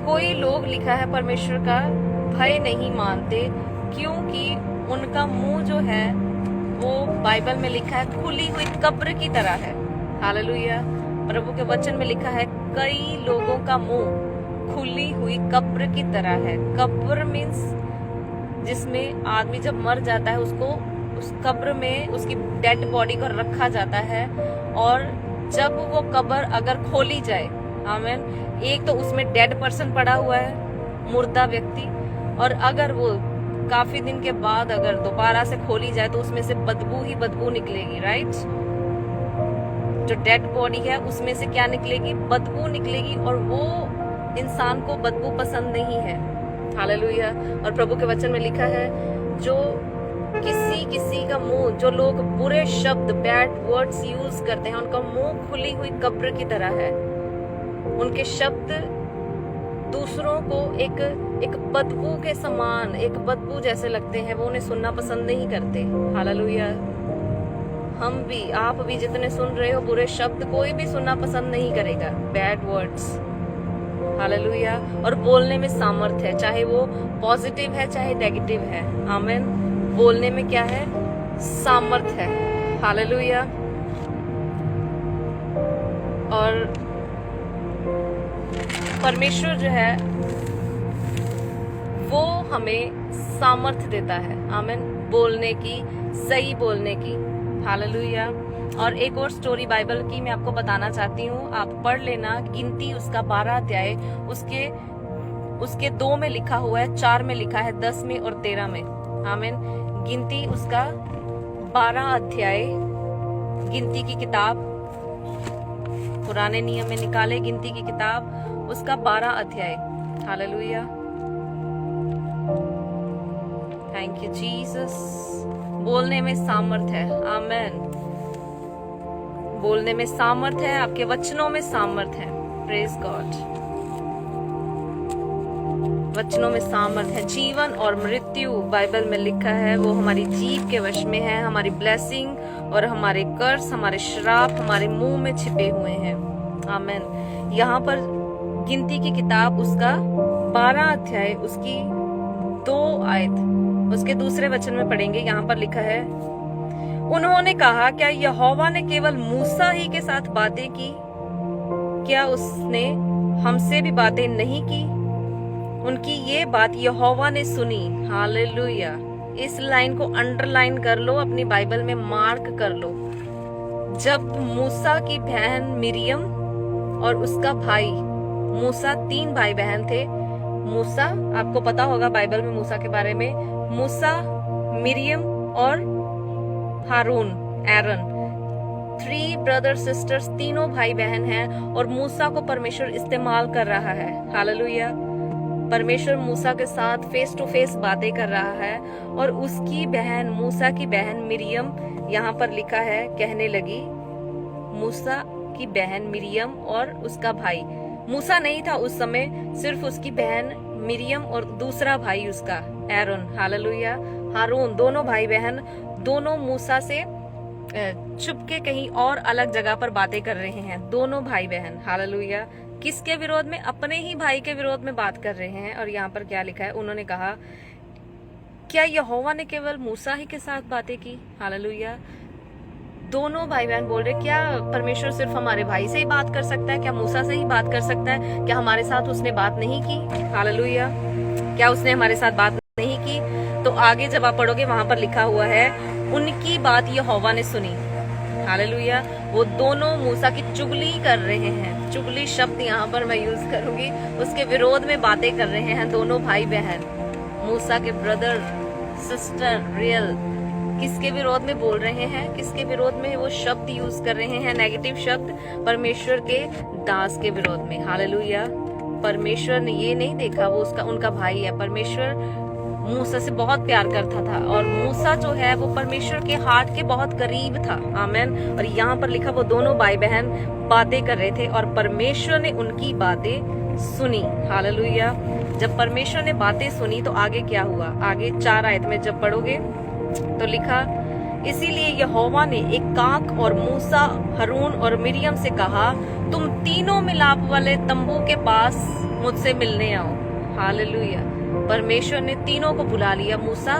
कोई लोग, लिखा है, परमेश्वर का भय नहीं मानते क्योंकि उनका मुंह जो है वो बाइबल में लिखा है खुली हुई कब्र की तरह है। हालेलुया। प्रभु के वचन में लिखा है कई लोगों का मुंह खुली हुई कब्र की तरह है। कब्र मीन्स जिसमें आदमी जब मर जाता है उसको उस कब्र में उसकी डेड बॉडी को रखा जाता है, और जब वो कब्र अगर खोली जाए, आमीन, एक तो उसमें डेड पर्सन पड़ा हुआ है, मुर्दा व्यक्ति, और अगर वो काफी दिन के बाद अगर दोबारा से खोली जाए तो उसमें से बदबू ही बदबू निकलेगी, राइट? जो डेड बॉडी है उसमें से क्या निकलेगी, बदबू निकलेगी, और वो इंसान को बदबू पसंद नहीं है। हालेलुया। और प्रभु के वचन में लिखा है, जो किसी का मुंह, जो लोग बुरे शब्द, बैड वर्ड्स यूज करते हैं, उनका मुंह खुली हुई कब्र की तरह है। उनके शब्द दूसरों को एक बदबू के समान, एक बदबू जैसे लगते हैं, वो उन्हें सुनना पसंद नहीं करते। हालेलुया। हम भी, आप भी जितने सुन रहे हो बुरे शब्द, कोई भी सुनना पसंद नहीं करेगा, बैड वर्ड्स। हालेलुया। और बोलने में सामर्थ है, चाहे वो पॉजिटिव है चाहे नेगेटिव है। आमीन। बोलने में क्या है, सामर्थ है। हालेलुया। और परमेश्वर जो है वो हमें सामर्थ देता है। आमीन। बोलने की, सही बोलने की। हालेलुया। और एक और स्टोरी बाइबल की मैं आपको बताना चाहती हूँ, आप पढ़ लेना। गिनती उसका 12 अध्याय, उसके 2 में लिखा हुआ है, 4 में लिखा है, 10 में और 13 में। आमीन। गिनती उसका 12 अध्याय, गिनती की किताब, पुराने नियम में निकाले गिनती की किताब, उसका 12 अध्याय। हालेलुया। Thank you Jesus. बोलने में सामर्थ है। आमेन। बोलने में सामर्थ है, आपके वचनों में सामर्थ है। Praise God. वचनों में सामर्थ है। जीवन और मृत्यु बाइबल में लिखा है, वो हमारी जीभ के वश में है। हमारी ब्लेसिंग और हमारे कर्स, हमारे श्राप हमारे मुंह में छिपे हुए हैं। आमेन। यहाँ पर गिनती की किताब उसका 12 अध्याय, उसकी 2 आयत, उसके दूसरे वचन में पढ़ेंगे। यहाँ पर लिखा है, उन्होंने कहा, क्या यहोवा ने केवल मूसा ही के साथ बातें की? क्या उसने हमसे भी बातें नहीं की? उनकी ये बात यहोवा ने सुनी। हालेलुया। इस लाइन को अंडरलाइन कर लो, अपनी बाइबल में मार्क कर लो। जब मूसा की बहन मिरियम और उसका भाई मूसा, 3 भाई बहन थे। मूसा, आपको पता होगा बाइबल में मूसा के बारे में, मूसा, मिरियम और हारून, एरन, 3 ब्रदर सिस्टर्स, तीनों भाई बहन हैं। और मूसा को परमेश्वर इस्तेमाल कर रहा है। हालेलुया। परमेश्वर मूसा के साथ फेस टू फेस बातें कर रहा है। और उसकी बहन, मूसा की बहन मिरियम, यहाँ पर लिखा है, कहने लगी, मूसा की बहन मिरियम और उसका भाई, मूसा नहीं था उस समय, सिर्फ उसकी बहन मिरियम और दूसरा भाई उसका एरन, हालेलुया, हारून, दोनों भाई बहन, दोनों मूसा से चुपके कहीं और अलग जगह पर बातें कर रहे हैं। दोनों भाई बहन, हालेलुया। किसके विरोध में? अपने ही भाई के विरोध में बात कर रहे हैं। और यहाँ पर क्या लिखा है? उन्होंने कहा, क्या यहोवा ने केवल मूसा ही के साथ बातें की? हालेलुया। दोनों भाई बहन बोल रहे, क्या परमेश्वर सिर्फ हमारे भाई से ही बात कर सकता है? क्या मूसा से ही बात कर सकता है? क्या हमारे साथ उसने बात नहीं की? हालेलुया। क्या उसने हमारे साथ बात नहीं की? तो आगे जब आप पढ़ोगे वहां पर लिखा हुआ है, उनकी बात यहोवा ने सुनी। हालेलुया। वो दोनों मूसा की चुगली कर रहे हैं। चुगली शब्द यहाँ पर मैं यूज करूंगी। उसके विरोध में बातें कर रहे हैं दोनों भाई बहन, मूसा के ब्रदर सिस्टर रियल। किसके विरोध में बोल रहे हैं? किसके विरोध में वो शब्द यूज कर रहे हैं? नेगेटिव शब्द, परमेश्वर के दास के विरोध में। हालेलुया। परमेश्वर ने ये नहीं देखा वो उनका भाई है। परमेश्वर मूसा से बहुत प्यार करता था और मूसा जो है वो परमेश्वर के हार्ट के बहुत करीब था। आमेन। और यहाँ पर लिखा, वो दोनों भाई बहन बातें कर रहे थे और परमेश्वर ने उनकी बातें सुनी। हालेलुया। जब परमेश्वर ने बातें सुनी तो आगे क्या हुआ? आगे 4 आयत में जब पढ़ोगे तो लिखा, इसीलिए यहोवा ने एक काक और मूसा, हारून और मिरियम से कहा, तुम तीनों मिलाप वाले तंबू के पास मुझसे मिलने आओ। हालेलुया। परमेश्वर ने तीनों को बुला लिया, मूसा,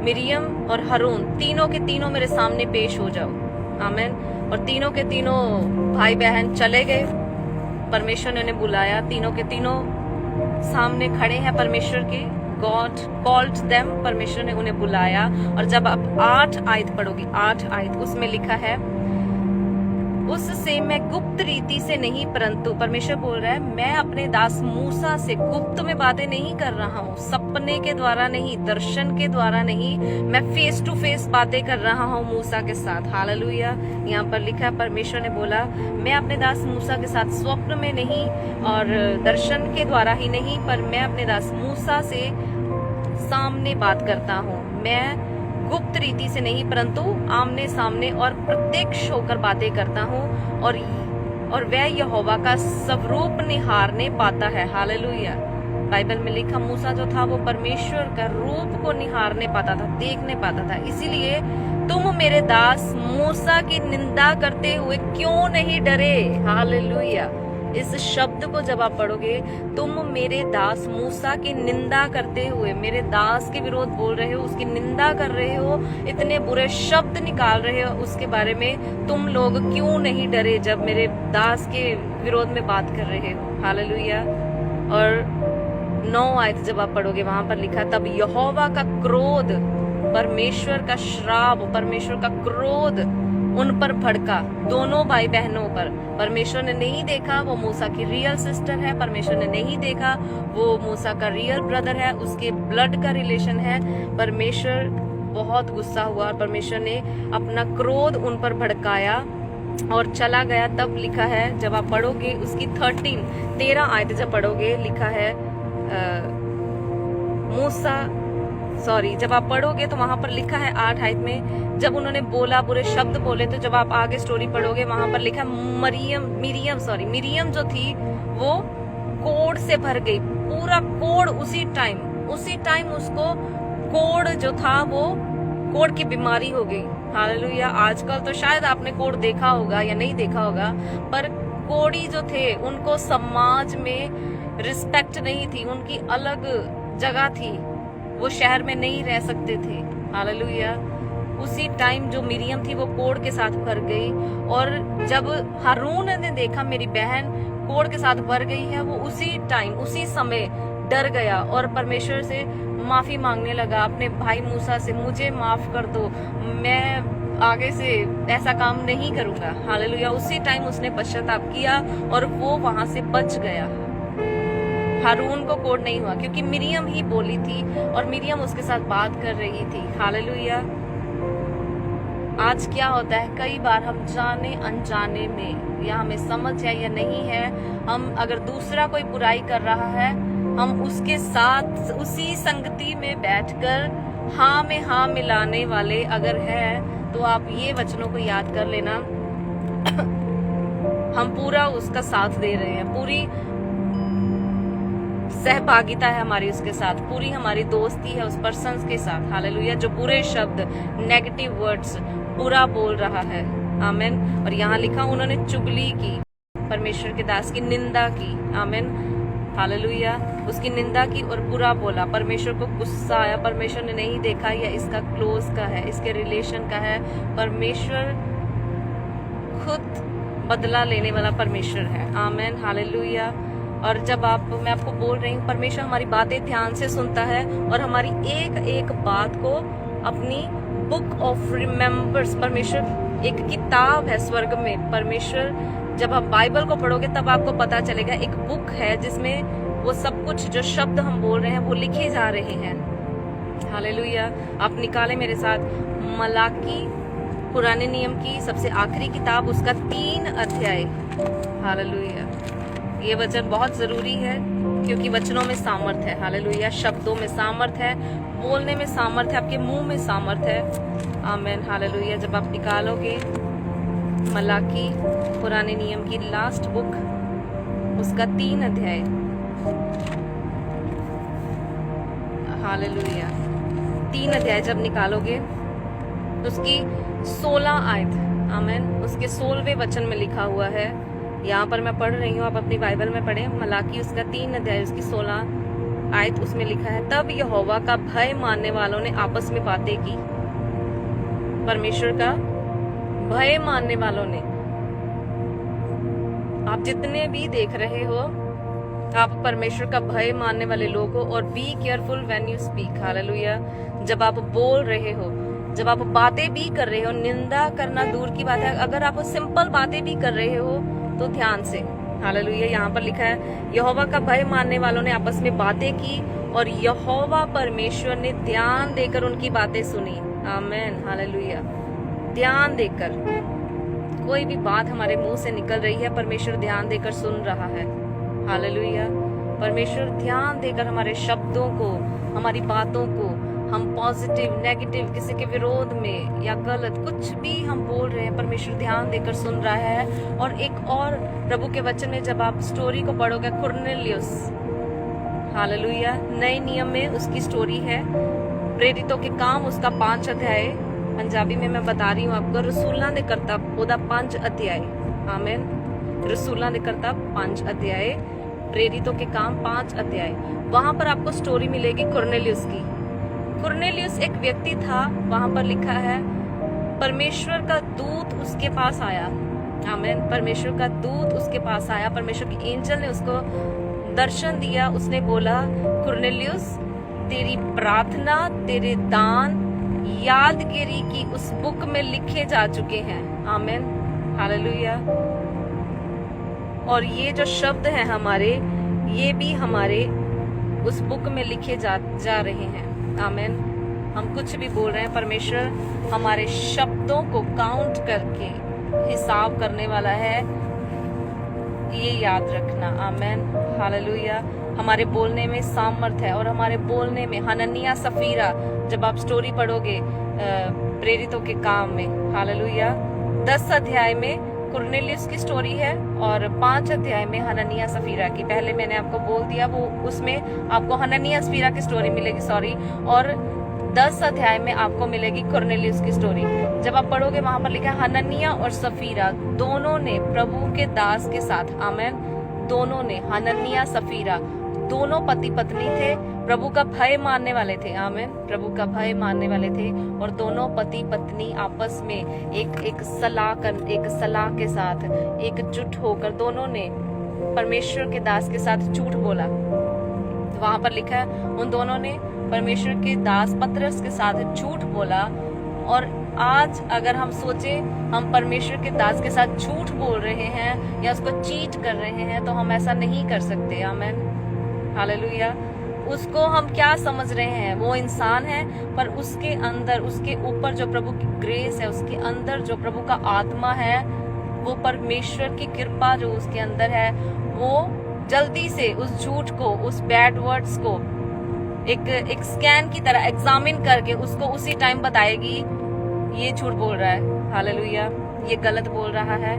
मिरियम और हारून, तीनों के तीनों मेरे सामने पेश हो जाओ। आमीन। और तीनों के तीनों भाई बहन चले गए। परमेश्वर ने उन्हें बुलाया, तीनों के तीनों सामने खड़े हैं परमेश्वर के। गॉड कॉल्ड देम, परमेश्वर ने उन्हें बुलाया। और जब आप 8 आयत पढ़ोगे, 8 आयत, उसमें लिखा है, उससे मैं गुप्त रीति से नहीं, परंतु परमेश्वर बोल रहा है मैं अपने दास मूसा से गुप्त में बातें नहीं कर रहा हूँ, सपने के द्वारा नहीं, दर्शन के द्वारा नहीं, मैं फेस टू फेस बातें कर रहा हूँ मूसा के साथ। हालेलुया। यहाँ पर लिखा है परमेश्वर ने बोला मैं अपने दास मूसा के साथ स्वप्न में नहीं और दर्शन के द्वारा ही नहीं, पर मैं अपने दास मूसा से सामने बात करता हूँ। मैं गुप्त रीति से नहीं परंतु आमने सामने और प्रत्यक्ष होकर बातें करता हूँ, और वह यहोवा का स्वरूप निहारने पाता है। हालेलुया। बाइबल में लिखा मूसा जो था वो परमेश्वर का रूप को निहारने पाता था, देखने पाता था। इसीलिए तुम मेरे दास मूसा की निंदा करते हुए क्यों नहीं डरे। हालेलुया। इस शब्द को जब आप पढ़ोगे, तुम मेरे दास मूसा की निंदा करते हुए, मेरे दास के विरोध बोल रहे हो, उसकी निंदा कर रहे हो, इतने बुरे शब्द निकाल रहे हो उसके बारे में, तुम लोग क्यों नहीं डरे जब मेरे दास के विरोध में बात कर रहे हो। हालेलुया। और 9 आयत जब आप पढ़ोगे वहां पर लिखा तब यहोवा का क्रोध, परमेश्वर का श्राप, परमेश्वर का क्रोध उन पर भड़का, दोनों भाई बहनों पर। परमेश्वर ने नहीं देखा वो मूसा की रियल सिस्टर है, परमेश्वर ने नहीं देखा वो मूसा का रियल ब्रदर है, उसके ब्लड का रिलेशन है। परमेश्वर बहुत गुस्सा हुआ और परमेश्वर ने अपना क्रोध उन पर भड़काया और चला गया। तब लिखा है जब आप पढ़ोगे उसकी 13 आयत जब पढ़ोगे लिखा है जब आप पढ़ोगे तो वहां पर लिखा है 8 आयत में, जब उन्होंने बोला, बुरे शब्द बोले, तो जब आप आगे स्टोरी पढ़ोगे वहां पर लिखा मिरियम जो थी वो कोढ़ से भर गई, पूरा कोढ़ उसी टाइम उसको कोढ़ जो था वो कोढ़ की बीमारी हो गई। हालेलुया। आजकल तो शायद आपने कोढ़ देखा होगा या नहीं देखा होगा, पर कोढ़ी जो थे उनको समाज में रिस्पेक्ट नहीं थी, उनकी अलग जगह थी, वो शहर में नहीं रह सकते थे। हालेलुया। उसी टाइम जो मिरियम थी वो कोढ़ के साथ भर गई, और जब हारून ने देखा मेरी बहन कोढ़ के साथ भर गई है, वो उसी समय डर गया और परमेश्वर से माफी मांगने लगा अपने भाई मूसा से, मुझे माफ कर दो, मैं आगे से ऐसा काम नहीं करूंगा। हालेलुया। उसी टाइम उसने पश्चाताप किया और वो वहां से बच गया। हारून को कोढ़ नहीं हुआ क्योंकि मिरियम ही बोली थी और मिरियम उसके साथ बात कर रही थी। हालेलुया। आज क्या होता है, कई बार हम जाने अनजाने में, या हमें समझ है या नहीं है, हम अगर दूसरा कोई बुराई कर रहा है, हम उसके साथ उसी संगति में बैठकर हाँ में हाँ मिलाने वाले अगर है, तो आप ये वचनों को याद कर लेना, हम पूरा उसका साथ दे रहे हैं, पूरी सहभागिता है हमारी उसके साथ, पूरी हमारी दोस्ती है उस पर्सन के साथ। हालेलुया। जो बुरे शब्द, नेगेटिव वर्ड्स, बुरा बोल रहा है। आमीन। और यहाँ लिखा उन्होंने चुगली की, परमेश्वर के दास की निंदा की। आमीन। हालेलुया। उसकी निंदा की और बुरा बोला, परमेश्वर को गुस्सा आया, परमेश्वर ने नहीं देखा या इसका क्लोज का है, इसके रिलेशन का है। परमेश्वर खुद बदला लेने वाला परमेश्वर है। आमीन। हालेलुया। और जब मैं आपको बोल रही हूँ, परमेश्वर हमारी बातें ध्यान से सुनता है और हमारी एक एक बात को अपनी बुक ऑफ रिमेम्बर्स, परमेश्वर एक किताब है स्वर्ग में। परमेश्वर, जब आप बाइबल को पढ़ोगे तब आपको पता चलेगा, एक बुक है जिसमें वो सब कुछ जो शब्द हम बोल रहे हैं वो लिखे जा रहे हैं। हालेलुया। आप निकाले मेरे साथ मलाकी, पुराने नियम की सबसे आखिरी किताब, उसका 3 अध्याय। हालेलुया। ये वचन बहुत जरूरी है क्योंकि वचनों में सामर्थ है। हालेलुया। शब्दों में सामर्थ है, बोलने में सामर्थ है, आपके मुंह में सामर्थ है। आमीन। हालेलुया। जब आप निकालोगे मलाकी, पुराने नियम की लास्ट बुक, उसका 3 अध्याय। हालेलुया। 3 अध्याय जब निकालोगे उसकी 16 आयत। आमीन। उसके 16वें वचन में लिखा हुआ है, यहाँ पर मैं पढ़ रही हूँ, आप अपनी बाइबल में पढ़े, मलाकी उसका 3 अध्याय उसकी 16 आयत, उसमें लिखा है तब यहोवा का भय मानने वालों ने आपस में बातें की। परमेश्वर का भय मानने वालों ने, आप जितने भी देख रहे हो, आप परमेश्वर का भय मानने वाले लोग हो। और be careful when you speak. Hallelujah. जब आप बोल रहे हो, जब आप बातें भी कर रहे हो, निंदा करना दूर की बात है, अगर आप सिंपल बातें भी कर रहे हो तो ध्यान से। हालेलुया। यहाँ पर लिखा है यहोवा का भय मानने वालों ने आपस में बातें की और यहोवा परमेश्वर ने ध्यान देकर उनकी बातें सुनी। आमीन। हालेलुया। ध्यान देकर, कोई भी बात हमारे मुंह से निकल रही है, परमेश्वर ध्यान देकर सुन रहा है। हालेलुया। परमेश्वर ध्यान देकर हमारे शब्दों को, हमारी बातों को, हम पॉजिटिव नेगेटिव किसी के विरोध में या गलत कुछ भी हम बोल रहे हैं, परमेश्वर ध्यान देकर सुन रहा है। और एक और प्रभु के वचन में जब आप स्टोरी को पढ़ोगे, कुरनेलियुस, हालेलुया, नए नियम में उसकी स्टोरी है। प्रेरितों के काम उसका 5 अध्याय, पंजाबी में मैं बता रही हूँ आपको, रसूलां दे करतब ओदा 5 अध्याय। आमीन। रसूलां दे करतब 5 अध्याय, प्रेरितों के काम 5 अध्याय। वहां पर आपको स्टोरी मिलेगी कुरनेलियुस की। कुरनेलियुस एक व्यक्ति था, वहां पर लिखा है परमेश्वर का दूत उसके पास आया। आमीन। परमेश्वर का दूत उसके पास आया, परमेश्वर के एंजल ने उसको दर्शन दिया। उसने बोला, कुरनेलियुस, तेरी प्रार्थना, तेरे दान यादगिरी की उस बुक में लिखे जा चुके हैं। आमीन। हालेलुया। और ये जो शब्द हैं हमारे, ये भी हमारे उस बुक में लिखे जा रहे हैं। आमीन। हम कुछ भी बोल रहे हैं, परमेश्वर हमारे शब्दों को काउंट करके हिसाब करने वाला है, ये याद रखना। आमीन। हालेलुया। हमारे बोलने में सामर्थ है, और हमारे बोलने में, हनन्याह सफीरा, जब आप स्टोरी पढ़ोगे प्रेरितों के काम में, हालेलुया, 10 अध्याय में कुरनेलियुस की स्टोरी है और 5 अध्याय में हनन्याह सफीरा की। पहले मैंने आपको बोल दिया, वो उसमें आपको हनन्याह सफीरा की स्टोरी मिलेगी, सॉरी, और 10 अध्याय में आपको मिलेगी कुरनेलियुस की स्टोरी। जब आप पढ़ोगे, वहां पर लिखा है हनन्याह और सफीरा दोनों ने प्रभु के दास के साथ, आमीन, दोनों ने, हनन्याह सफीरा दोनों पति पत्नी थे, प्रभु का भय मानने वाले थे। आमीन। प्रभु का भय मानने वाले थे, और दोनों पति पत्नी आपस में एक सलाह के साथ एकजुट होकर दोनों ने परमेश्वर के दास के साथ झूठ बोला। तो वहां पर लिखा है उन दोनों ने परमेश्वर के दास पतरस के साथ झूठ बोला। और आज अगर हम सोचे हम परमेश्वर के दास के साथ झूठ बोल रहे हैं या उसको चीट कर रहे हैं, तो हम ऐसा नहीं कर सकते। आमीन। हालेलुया। उसको हम क्या समझ रहे हैं, वो इंसान है, पर उसके अंदर, उसके ऊपर जो प्रभु की ग्रेस है, उसके अंदर जो प्रभु का आत्मा है, वो परमेश्वर की कृपा जो उसके अंदर है, वो जल्दी से उस झूठ को, उस बैड वर्ड्स को एक स्कैन की तरह एग्जामिन करके उसको उसी टाइम बताएगी ये झूठ बोल रहा है, हालेलुया, ये गलत बोल रहा है।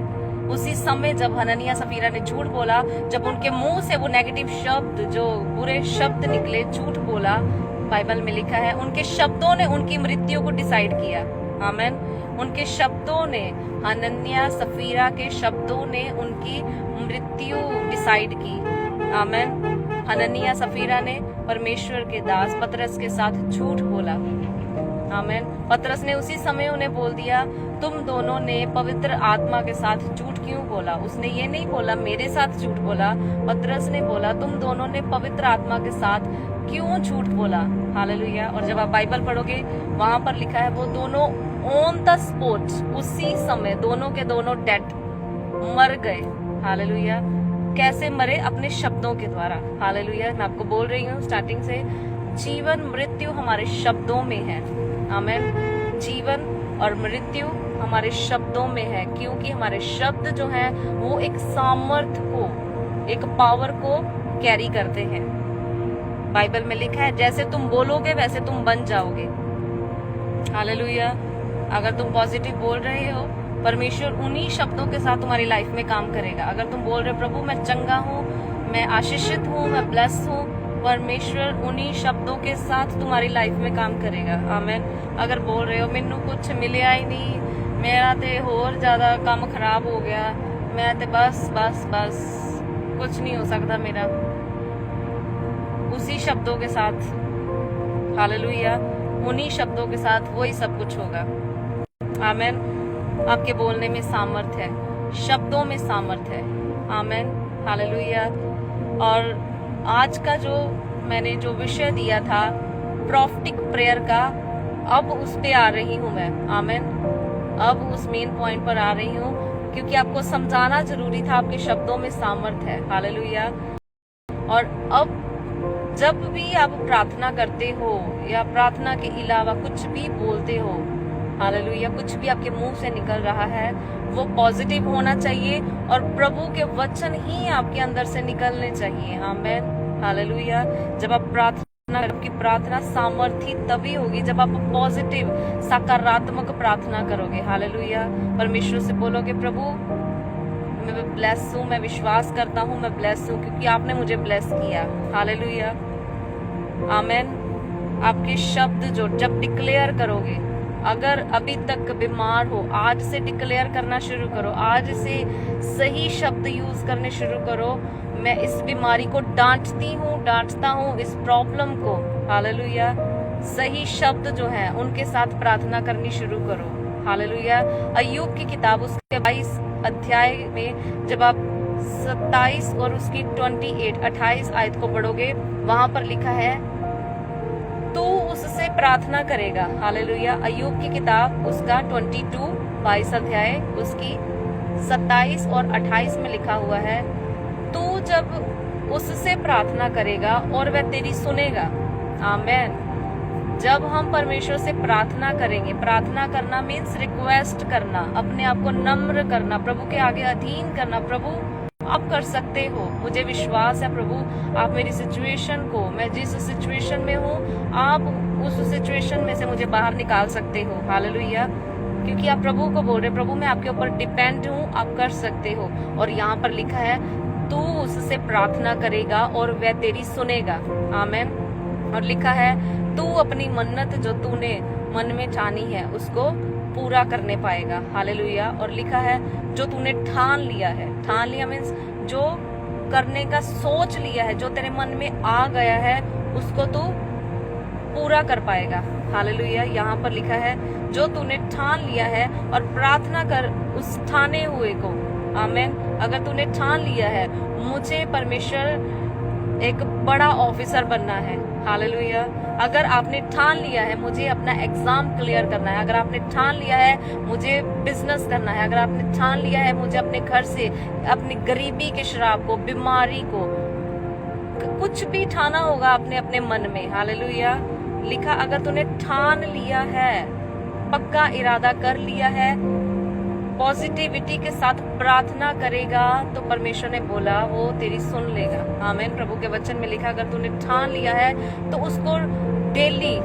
उसी समय जब हनन्याह सफीरा ने झूठ बोला, जब उनके मुंह से वो नेगेटिव शब्द, जो बुरे शब्द निकले, झूठ बोला, बाइबल में लिखा है उनके शब्दों ने उनकी मृत्यु को डिसाइड किया। आमीन। उनके शब्दों ने, हनन्याह सफीरा के शब्दों ने उनकी मृत्यु डिसाइड की। आमीन। हनन्याह सफीरा ने परमेश्वर के दास पतरस के साथ झूठ बोला। आमीन। पतरस ने उसी समय उन्हें बोल दिया, तुम दोनों ने पवित्र आत्मा के साथ झूठ क्यों बोला? उसने ये नहीं बोला मेरे साथ झूठ बोला, पतरस ने बोला तुम दोनों ने पवित्र आत्मा के साथ क्यों झूठ बोला। हालेलुया। और जब आप बाइबल पढ़ोगे, वहां पर लिखा है वो दोनों ऑन द स्पॉट, उसी समय दोनों के दोनों डेड, मर गए। हालेलुया। कैसे मरे? अपने शब्दों के द्वारा। हालेलुया। मैं आपको बोल रही हूँ स्टार्टिंग से, जीवन मृत्यु हमारे शब्दों में है। आमीन। जीवन और मृत्यु हमारे शब्दों में है, क्योंकि हमारे शब्द जो हैं वो एक सामर्थ को, एक पावर को कैरी करते हैं। बाइबल में लिखा है जैसे तुम बोलोगे वैसे तुम बन जाओगे। हालेलुया। अगर तुम पॉजिटिव बोल रहे हो, परमेश्वर उन्हीं शब्दों के साथ तुम्हारी लाइफ में काम करेगा। अगर तुम बोल रहे हो प्रभु मैं चंगा हूँ, मैं आशीषित हूँ, मैं ब्लेस हूँ, परमेश्वर उन्हीं शब्दों के साथ तुम्हारी लाइफ में काम करेगा। आमीन। अगर बोल रहे हो मैनू कुछ मिलिया ही नहीं, मेरा ते होर ज्यादा काम खराब हो गया, मैं ते बस बस बस कुछ नहीं हो सकता मेरा, उसी शब्दों के साथ, हालेलुया, उन्हीं शब्दों के साथ वही सब कुछ होगा। आमीन। आपके बोलने में सामर्थ है, शब्दों में सामर्थ है। आमीन। हालेलुया। और आज का जो मैंने जो विषय दिया था प्रॉफिटिक प्रेयर का, अब उस पे आ रही हूँ मैं, आमेन। अब उस मेन पॉइंट पर आ रही हूँ, क्योंकि आपको समझाना जरूरी था, आपके शब्दों में सामर्थ है, हालेलुया। और अब जब भी आप प्रार्थना करते हो या प्रार्थना के अलावा कुछ भी बोलते हो, हालेलुया, कुछ भी आपके मुंह से निकल रहा है वो पॉजिटिव होना चाहिए और प्रभु के वचन ही आपके अंदर से निकलने चाहिए, आमेन, हालेलुया। जब आप प्रार्थना, आपकी प्रार्थना सामर्थी तभी होगी जब आप पॉजिटिव सकारात्मक प्रार्थना करोगे, हालेलुया। परमेश्वर से बोलोगे, प्रभु मैं ब्लेस हूँ, मैं विश्वास करता हूँ मैं ब्लेस हूँ, क्योंकि आपने मुझे ब्लेस किया, हालेलुया, आमेन। आपके शब्द जो जब डिक्लेयर करोगे, अगर अभी तक बीमार हो, आज से डिक्लेयर करना शुरू करो, आज से सही शब्द यूज करने शुरू करो। मैं इस बीमारी को डांटता हूँ इस प्रॉब्लम को, हालेलुया। सही शब्द जो है उनके साथ प्रार्थना करनी शुरू करो, हालेलुया। अय्यूब की किताब उसके 22 अध्याय में जब आप 27 और उसकी 28 आयत को पढ़ोगे, वहां पर लिखा है तू उससे प्रार्थना करेगा, हालेलुया। अय्यूब की किताब उसका 22 अध्याय उसकी 27 और 28 में लिखा हुआ है, तू जब उससे प्रार्थना करेगा और वह तेरी सुनेगा, आमेन। जब हम परमेश्वर से प्रार्थना करेंगे, प्रार्थना करना मीन्स रिक्वेस्ट करना, अपने आप को नम्र करना, प्रभु के आगे अधीन करना, प्रभु आप कर सकते हो, मुझे विश्वास है प्रभु आप मेरी सिचुएशन को, मैं जिस सिचुएशन में हूँ आप उस सिचुएशन में से मुझे बाहर निकाल सकते हो, हालेलुया। क्योंकि आप प्रभु को बोल रहे, प्रभु मैं आपके ऊपर डिपेंड हूँ, आप कर सकते हो। और यहाँ पर लिखा है तू उससे प्रार्थना करेगा और वह तेरी सुनेगा, आमेन। और लिखा है तू अपनी मन्नत जो तूने मन में ठानी है उसको पूरा करने पाएगा, हालेलुया। और लिखा है जो तूने ठान लिया है, ठान लिया मीन्स जो करने का सोच लिया है, जो तेरे मन में आ गया है उसको तू पूरा कर पाएगा, हालेलुया। यहाँ पर लिखा है जो तूने ठान लिया है और प्रार्थना कर उस ठाने हुए को, आमेन। अगर तूने ठान लिया है मुझे परमेश्वर एक बड़ा ऑफिसर बनना है, हालेलुया। अगर आपने ठान लिया है मुझे अपना एग्जाम क्लियर करना है, अगर आपने ठान लिया है मुझे बिजनेस करना है, अगर आपने ठान लिया है मुझे अपने घर से अपनी गरीबी के शराब को, बीमारी को, कुछ भी ठाना होगा आपने अपने मन में, हालेलुया। लिखा अगर तूने ठान लिया है, पक्का इरादा कर लिया है, पॉजिटिविटी के साथ प्रार्थना करेगा तो परमेश्वर ने बोला वो तेरी सुन लेगा, आमीन। प्रभु के वचन में लिखा अगर तूने ठान लिया है तो उसको डेली,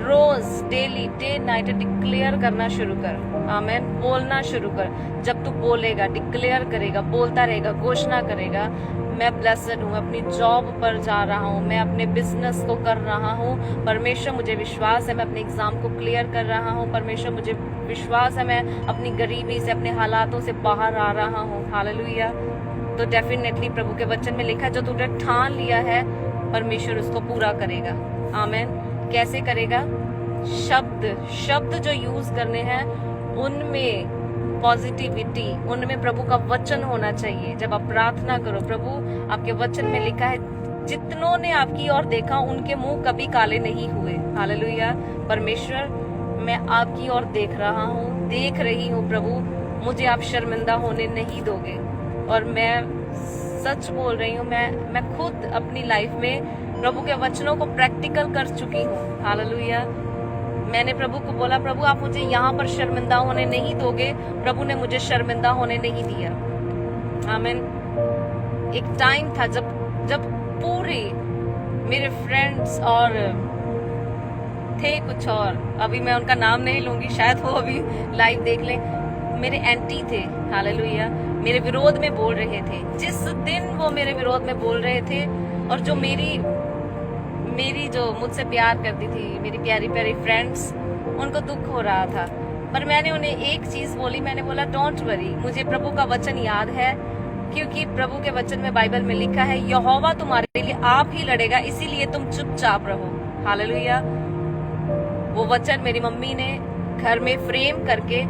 रोज, डेली, डे नाइट डिक्लेयर करना शुरू कर, आमीन। बोलना शुरू कर। जब तू बोलेगा, डिक्लेयर करेगा, बोलता रहेगा, घोषणा करेगा, मैं ब्लेस्ड हूँ, अपनी जॉब पर जा रहा हूँ, मैं अपने बिजनेस को कर रहा हूँ, परमेश्वर मुझे विश्वास है मैं अपने एग्जाम को क्लियर कर रहा हूँ, परमेश्वर मुझे विश्वास है मैं अपनी गरीबी से, अपने हालातों से बाहर आ रहा हूँ, हालेलुया। तो डेफिनेटली प्रभु के वचन में लिखा जो तूने ठान लिया है परमेश्वर उसको पूरा करेगा, आमीन। कैसे करेगा? शब्द जो यूज करने हैं उनमें पॉजिटिविटी, उनमें प्रभु का वचन होना चाहिए। जब आप प्रार्थना करो, प्रभु आपके वचन में लिखा है जितनों ने आपकी ओर देखा उनके मुंह कभी काले नहीं हुए, हालेलुया। परमेश्वर मैं आपकी ओर देख रहा हूँ, देख रही हूँ प्रभु, मुझे आप शर्मिंदा होने नहीं दोगे। और मैं सच बोल रही हूँ, मैं खुद अपनी लाइफ में प्रभु के वचनों को प्रैक्टिकल कर चुकी हूँ, हालेलुया। मैंने प्रभु को बोला प्रभु आप मुझे यहाँ पर शर्मिंदा होने नहीं दोगे, प्रभु ने मुझे शर्मिंदा होने नहीं दिया, आमीन। एक टाइम था जब पूरे मेरे फ्रेंड्स और थे कुछ और, अभी मैं उनका नाम नहीं लूंगी, शायद वो अभी लाइव देख लें, मेरे एंटी थे, हालेलुया, मेरे विरोध में बोल रहे थे। जिस दिन वो मेरे विरोध में बोल रहे थे और जो मेरी जो मुझसे प्यार करती थी, मेरी प्यारी प्यारी फ्रेंड्स, उनको दुख हो रहा था, पर मैंने उन्हें एक चीज बोली, मैंने बोला डोंट वरी, मुझे प्रभु का वचन याद है, क्योंकि प्रभु के वचन में बाइबल में लिखा है यहोवा तुम्हारे लिए आप ही लड़ेगा, इसीलिए तुम चुपचाप रहो, हालेलुया। वो वचन मेरी मम्मी ने घर में फ्रेम करके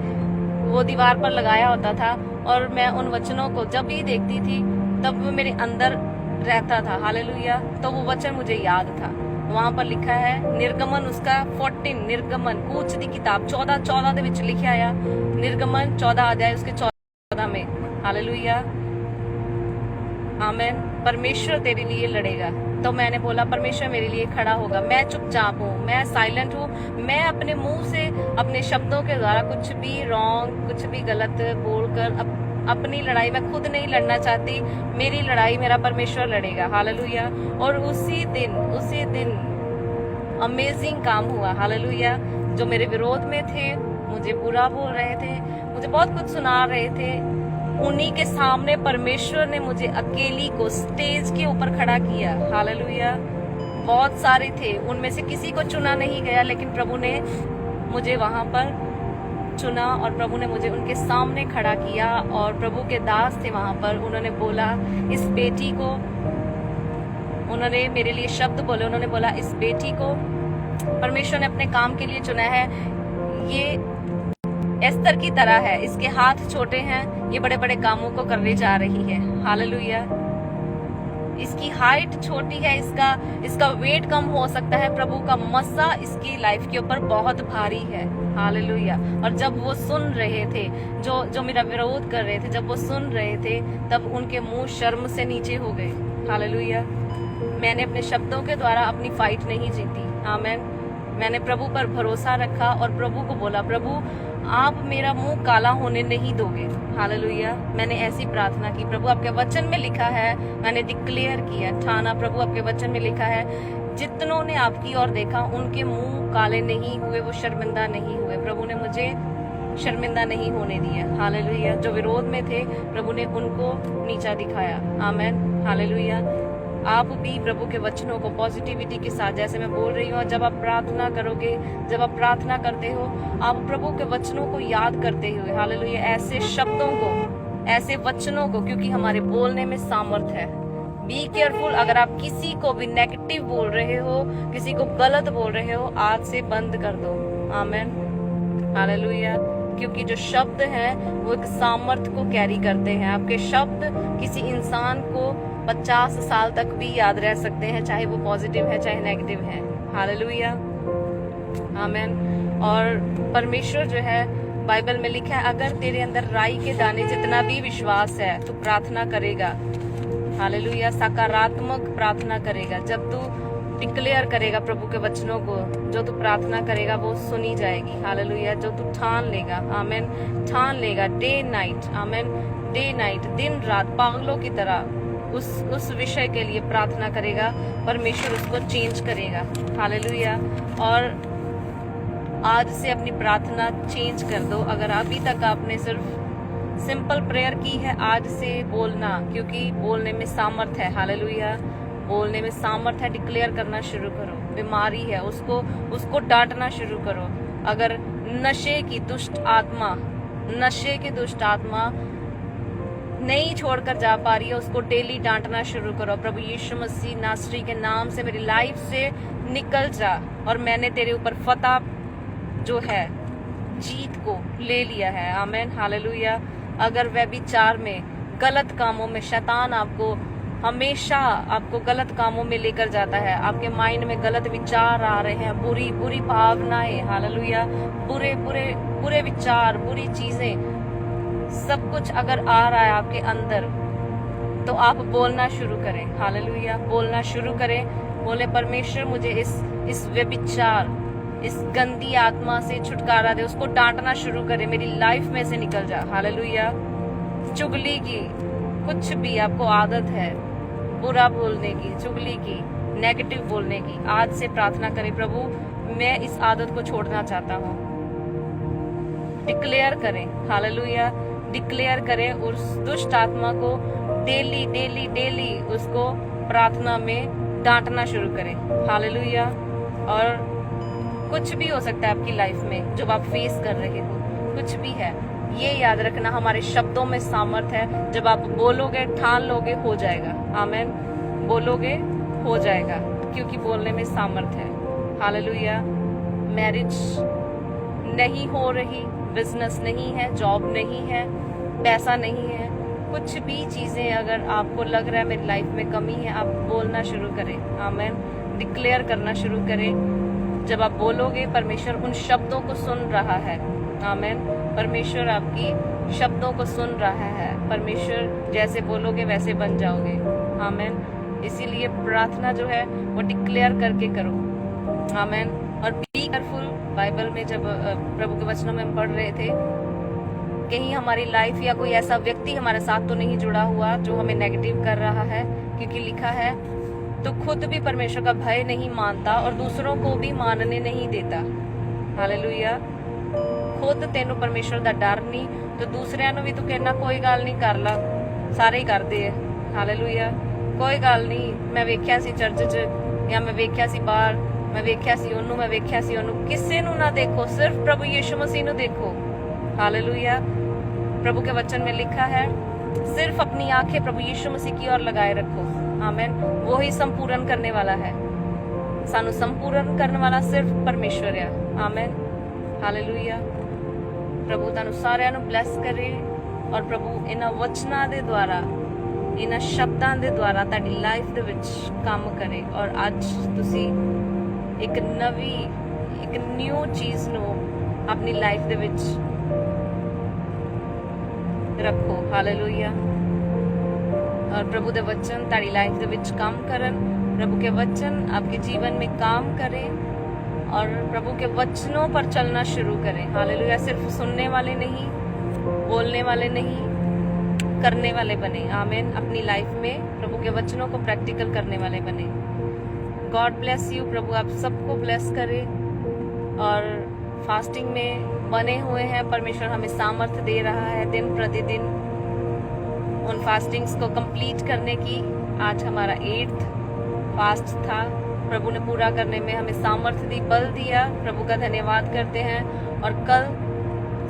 वो दीवार पर लगाया होता था और मैं उन वचनों को जब भी देखती थी तब वो मेरे अंदर रहता था, हालेलुया। तो वो वचन मुझे याद था। वहां पर लिखा है निर्गमन उसका 14 निर्गमन कूच दी किताब 14 ਦੇ ਵਿੱਚ ਲਿਖਿਆ ਆ निर्गमन 14 अध्याय उसके 14 में हालेलुया आमेन। परमेश्वर तेरे लिए लड़ेगा। तो मैंने बोला परमेश्वर मेरे लिए खड़ा होगा। मैं चुपचाप हूँ, मैं साइलेंट हूँ, मैं अपने मुंह से अपने शब्दों के द्वारा कुछ भी रॉन्ग कुछ भी गलत बोलकर अपनी लड़ाई मैं खुद नहीं लड़ना चाहती। मेरी लड़ाई मेरा परमेश्वर लड़ेगा। हालेलुया। और उसी दिन अमेजिंग काम हुआ। हालेलुया। जो मेरे विरोध में थे, मुझे बुरा बोल रहे थे, मुझे बहुत कुछ सुना रहे थे, उन्हीं के सामने परमेश्वर ने मुझे अकेली को स्टेज के ऊपर खड़ा किया। हालेलुया। बहुत सारे थे, उनमें से किसी को चुना नहीं गया, लेकिन प्रभु ने मुझे वहां पर चुना और प्रभु ने मुझे उनके सामने खड़ा किया। और प्रभु के दास थे वहां पर, उन्होंने बोला इस बेटी को, उन्होंने मेरे लिए शब्द बोले, उन्होंने बोला इस बेटी को परमेश्वर ने अपने काम के लिए चुना है। ये एस्तर की तरह है, इसके हाथ छोटे हैं, ये बड़े बड़े कामों को करने जा रही है। हालेलुया। इसकी हाइट छोटी है, इसका वेट कम हो सकता है, प्रभु का मस्सा इसकी लाइफ के ऊपर बहुत भारी है। हालेलुया। और जब वो सुन रहे थे, जो मेरा विरोध कर रहे थे, जब वो सुन रहे थे, तब उनके मुंह शर्म से नीचे हो गए। हालेलुया। मैंने अपने शब्दों के द्वारा अपनी फाइट नहीं जीती। आमेन। मैंने प्रभु पर भरोसा रखा और प्रभु को बोला प्रभु आप मेरा मुंह काला होने नहीं दोगे। हालेलुया। मैंने ऐसी प्रार्थना की। प्रभु आपके वचन में लिखा है, मैंने डिक्लेयर किया, ठाना, प्रभु आपके वचन में लिखा है जितनों ने आपकी ओर देखा उनके मुंह काले नहीं हुए, वो शर्मिंदा नहीं हुए। प्रभु ने मुझे शर्मिंदा नहीं होने दिया। हालेलुया। जो विरोध में थे, प्रभु ने उनको नीचा दिखाया। आमेन। हालेलुया। आप भी प्रभु के वचनों को पॉजिटिविटी के साथ, जैसे मैं बोल रही हूँ, जब आप प्रार्थना करोगे, जब आप प्रार्थना करते हो, आप प्रभु के वचनों को याद करते हुए, हालेलुया, ऐसे शब्दों को, ऐसे वचनों को, क्योंकि हमारे बोलने में सामर्थ है। Be careful. अगर आप किसी को भी नेगेटिव बोल रहे हो, किसी को गलत बोल रहे हो, आज से बंद कर दो। आमेन। हालेलुया। क्योंकि जो शब्द हैं वो एक सामर्थ को कैरी करते हैं। आपके शब्द किसी इंसान को 50 साल तक भी याद रह सकते हैं, चाहे वो पॉजिटिव है चाहे नेगेटिव है। हालेलुया। आमेन। और परमेश्वर जो है, बाइबल में लिखा है अगर तेरे अंदर राई के दाने जितना भी विश्वास है तो प्रार्थना करेगा। हालेलुया। सकारात्मक प्रार्थना करेगा। जब तू डिक्लेयर करेगा प्रभु के वचनों को, जो तू प्रार्थना करेगा वो सुनी जाएगी। हालेलुया। जो तू ठान लेगा, आमेन, ठान लेगा, डे नाइट, आमेन, डे नाइट, दिन रात पागलों की तरह उस विषय के लिए प्रार्थना करेगा, परमेश्वर उसको चेंज करेगा। हालेलुया। और आज से अपनी प्रार्थना चेंज कर दो। अगर अभी तक आपने सिर्फ सिंपल प्रेयर की है, आज से बोलना, क्योंकि बोलने में सामर्थ है। हालेलुया। बोलने में सामर्थ है। डिक्लेयर करना शुरू करो। बीमारी है, उसको डांटना शुरू करो। अगर नशे की दुष्ट आत्मा नहीं छोड़कर जा पा रही है, उसको डेली डांटना शुरू करो। प्रभु यीशु मसीह नासरी के नाम से मेरी लाइफ से निकल जा। और मैंने तेरे ऊपर फतह जो है, जीत को ले लिया है। आमेन। हालेलुया। अगर व्यभिचार में, गलत कामों में, शैतान हमेशा आपको गलत कामों में लेकर जाता है, आपके माइंड में गलत विचार आ रहे हैं, बुरी भावनाएं, हालेलुया, बुरे विचार, बुरी चीजें, सब कुछ अगर आ रहा है आपके अंदर, तो आप बोलना शुरू करें। हालेलुया। बोलना शुरू करें। बोले परमेश्वर मुझे इस व्यभिचार, इस गंदी आत्मा से छुटकारा दे। उसको डांटना शुरू करें, मेरी लाइफ में से निकल जा। हालेलुया। चुगली की कुछ भी आपको आदत है, बुरा बोलने की, चुगली की, नेगेटिव बोलने की, आज से प्रार्थना करें प्रभु मैं इस आदत को छोड़ना चाहता हूँ। डिक्लेयर करें। हालेलुया। डिक्लेयर करें। उस दुष्ट आत्मा को डेली उसको प्रार्थना में डांटना शुरू करें। हालेलुया। और कुछ भी हो सकता है आपकी लाइफ में जो आप फेस कर रहे हो, कुछ भी है, ये याद रखना हमारे शब्दों में सामर्थ है। जब आप बोलोगे, ठान लोगे, हो जाएगा। आमेन। बोलोगे, हो जाएगा, क्योंकि बोलने में सामर्थ है। हालेलुया। मैरिज नहीं हो रही, बिजनेस नहीं है, जॉब नहीं है, पैसा नहीं है, कुछ भी चीजें अगर आपको लग रहा है मेरी लाइफ में कमी है, आप बोलना शुरू करें। आमेन। डिक्लेयर करना शुरू करें। जब आप बोलोगे परमेश्वर उन शब्दों को सुन रहा है। आमीन। परमेश्वर आपकी शब्दों को सुन रहा है। परमेश्वर जैसे बोलोगे वैसे बन जाओगे। आमीन। इसीलिए प्रार्थना जो है वो डिक्लेयर करके करो। आमीन। और बी केयरफुल। बाइबल में जब प्रभु के वचनों में हम पढ़ रहे थे, कहीं हमारी लाइफ या कोई ऐसा व्यक्ति हमारे साथ तो नहीं जुड़ा हुआ जो हमें नेगेटिव कर रहा है, क्योंकि लिखा है तो खुद भी परमेश्वर का भय नहीं मानता और दूसरों को भी मानने नहीं देता। हालेलुया। खुद तेनू परमेश्वर दा डर नहीं तो दूसरिਆਂ ਨੂੰ भी तू कहना कोई गल नहीं कर ला, सारे ही करते है। हालेलुया। कोई गल नहीं, मैं वेख्या सी चर्च च या मैं वेख्या सी बाहर, मैं वेख्या सी ओनू, मैं वेख्या सी ओनू। किसी नू ना देखो, सिर्फ प्रभु यीशु मसीह नू देखो। हालेलुया। प्रभु के वचन में लिखा है सिर्फ अपनी आंखें प्रभु यीशु मसीह की ओर लगाए रखो। आमीन। वो ही संपूर्ण करने वाला है। सानू संपूर्ण करने वाला सिर्फ परमेश्वर है। आमीन। हालेलुया। प्रभु तानू सारिਆਂ ਨੂੰ ब्लैस करे और प्रभु इन्हां वचनां दे द्वारा, इन्हां शब्दां दे द्वारा ਤੁਹਾਡੀ ਲਾਈਫ ਦੇ ਵਿੱਚ ਕੰਮ ਕਰੇ और ਅੱਜ ਤੁਸੀਂ ਇੱਕ ਨਵੀਂ ਇੱਕ ਨਿਊ ਚੀਜ਼ ਨੂੰ ਆਪਣੀ ਲਾਈਫ ਦੇ ਵਿੱਚ रखो। हालेलुया। और प्रभु के वचन तारी लाइफ दे विच काम करन। प्रभु के वचन आपके जीवन में काम करें और प्रभु के वचनों पर चलना शुरू करें। हालेलुया। सिर्फ सुनने वाले नहीं, बोलने वाले नहीं, करने वाले बने। आमीन। अपनी लाइफ में प्रभु के वचनों को प्रैक्टिकल करने वाले बने। God bless you. प्रभु आप सबको ब्लेस करे। और फास्टिंग में बने हुए हैं, परमेश्वर हमें सामर्थ्य दे रहा है दिन प्रतिदिन उन फास्टिंग्स को कंप्लीट करने की। आज हमारा 8th फास्ट था। प्रभु ने पूरा करने में हमें सामर्थ्य दी, बल दिया। प्रभु का धन्यवाद करते हैं। और कल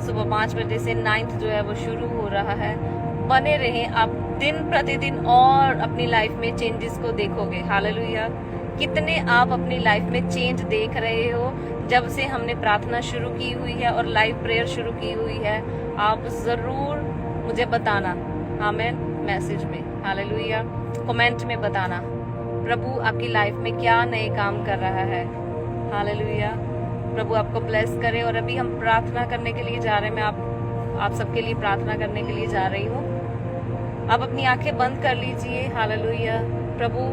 सुबह 5 बजे से 9th जो है वो शुरू हो रहा है। बने रहें आप, दिन प्रतिदिन और अपनी लाइफ में चेंजेस को देखोगे। हालेलुया। कितने आप अपनी लाइफ में चेंज देख रहे हो जब से हमने प्रार्थना शुरू की हुई है और लाइव प्रेयर शुरू की हुई है। आप जरूर मुझे बताना। आमीन। मैसेज में, हालेलुया, कमेंट में बताना प्रभु आपकी लाइफ में क्या नए काम कर रहा है। हालेलुया। प्रभु आपको ब्लेस करे। और अभी हम प्रार्थना करने के लिए जा रहे हैं। मैं आप सबके लिए प्रार्थना करने के लिए जा रही हूँ। आप अपनी आंखें बंद कर लीजिए। हालेलुया। प्रभु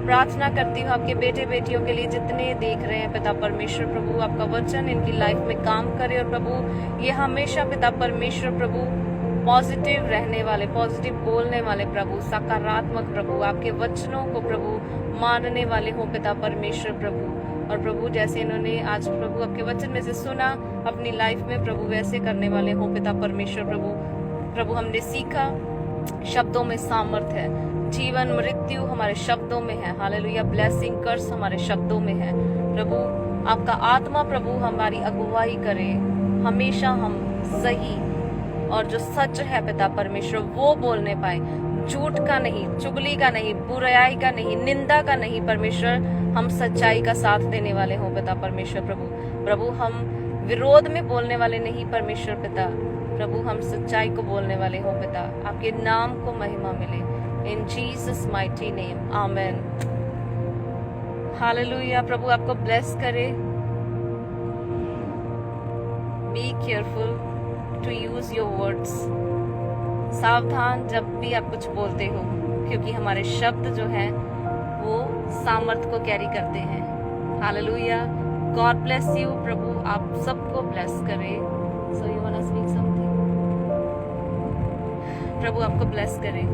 प्रार्थना करती हूँ आपके बेटे बेटियों के लिए जितने देख रहे हैं। पिता परमेश्वर प्रभु आपका वचन इनकी लाइफ में काम करे और प्रभु ये हमेशा पिता परमेश्वर प्रभु पॉजिटिव रहने वाले, पॉजिटिव बोलने वाले प्रभु, सकारात्मक प्रभु, आपके वचनों को प्रभु मानने वाले हों पिता परमेश्वर प्रभु। और प्रभु जैसे इन्होंने आज प्रभु आपके वचन में से सुना, अपनी लाइफ में प्रभु वैसे करने वाले हों पिता परमेश्वर प्रभु। प्रभु हमने सीखा शब्दों में सामर्थ्य है, जीवन मृत्यु हमारे शब्दों में है। हालेलुया। ब्लेसिंग कर्स हमारे शब्दों में है। प्रभु आपका आत्मा प्रभु हमारी अगुवाई करे, हमेशा हम सही और जो सच है पिता परमेश्वर वो बोलने पाए, झूठ का नहीं, चुगली का नहीं, बुराई का नहीं, निंदा का नहीं। परमेश्वर हम सच्चाई का साथ देने वाले हों पिता परमेश्वर प्रभु। प्रभु हम विरोध में बोलने वाले नहीं परमेश्वर पिता। प्रभु हम सच्चाई को बोलने वाले हों पिता। आपके नाम को महिमा मिले। In Jesus mighty name, amen. Hallelujah. प्रभु आपको ब्लेस करे। Be careful to use your words. सावधान जब भी आप कुछ बोलते हो, क्योंकि हमारे शब्द जो हैं वो सामर्थ को कैरी करते हैं। हालेलुया। God bless you. प्रभु आप सबको ब्लेस करे। So you want to speak something? प्रभु आपको ब्लेस करे।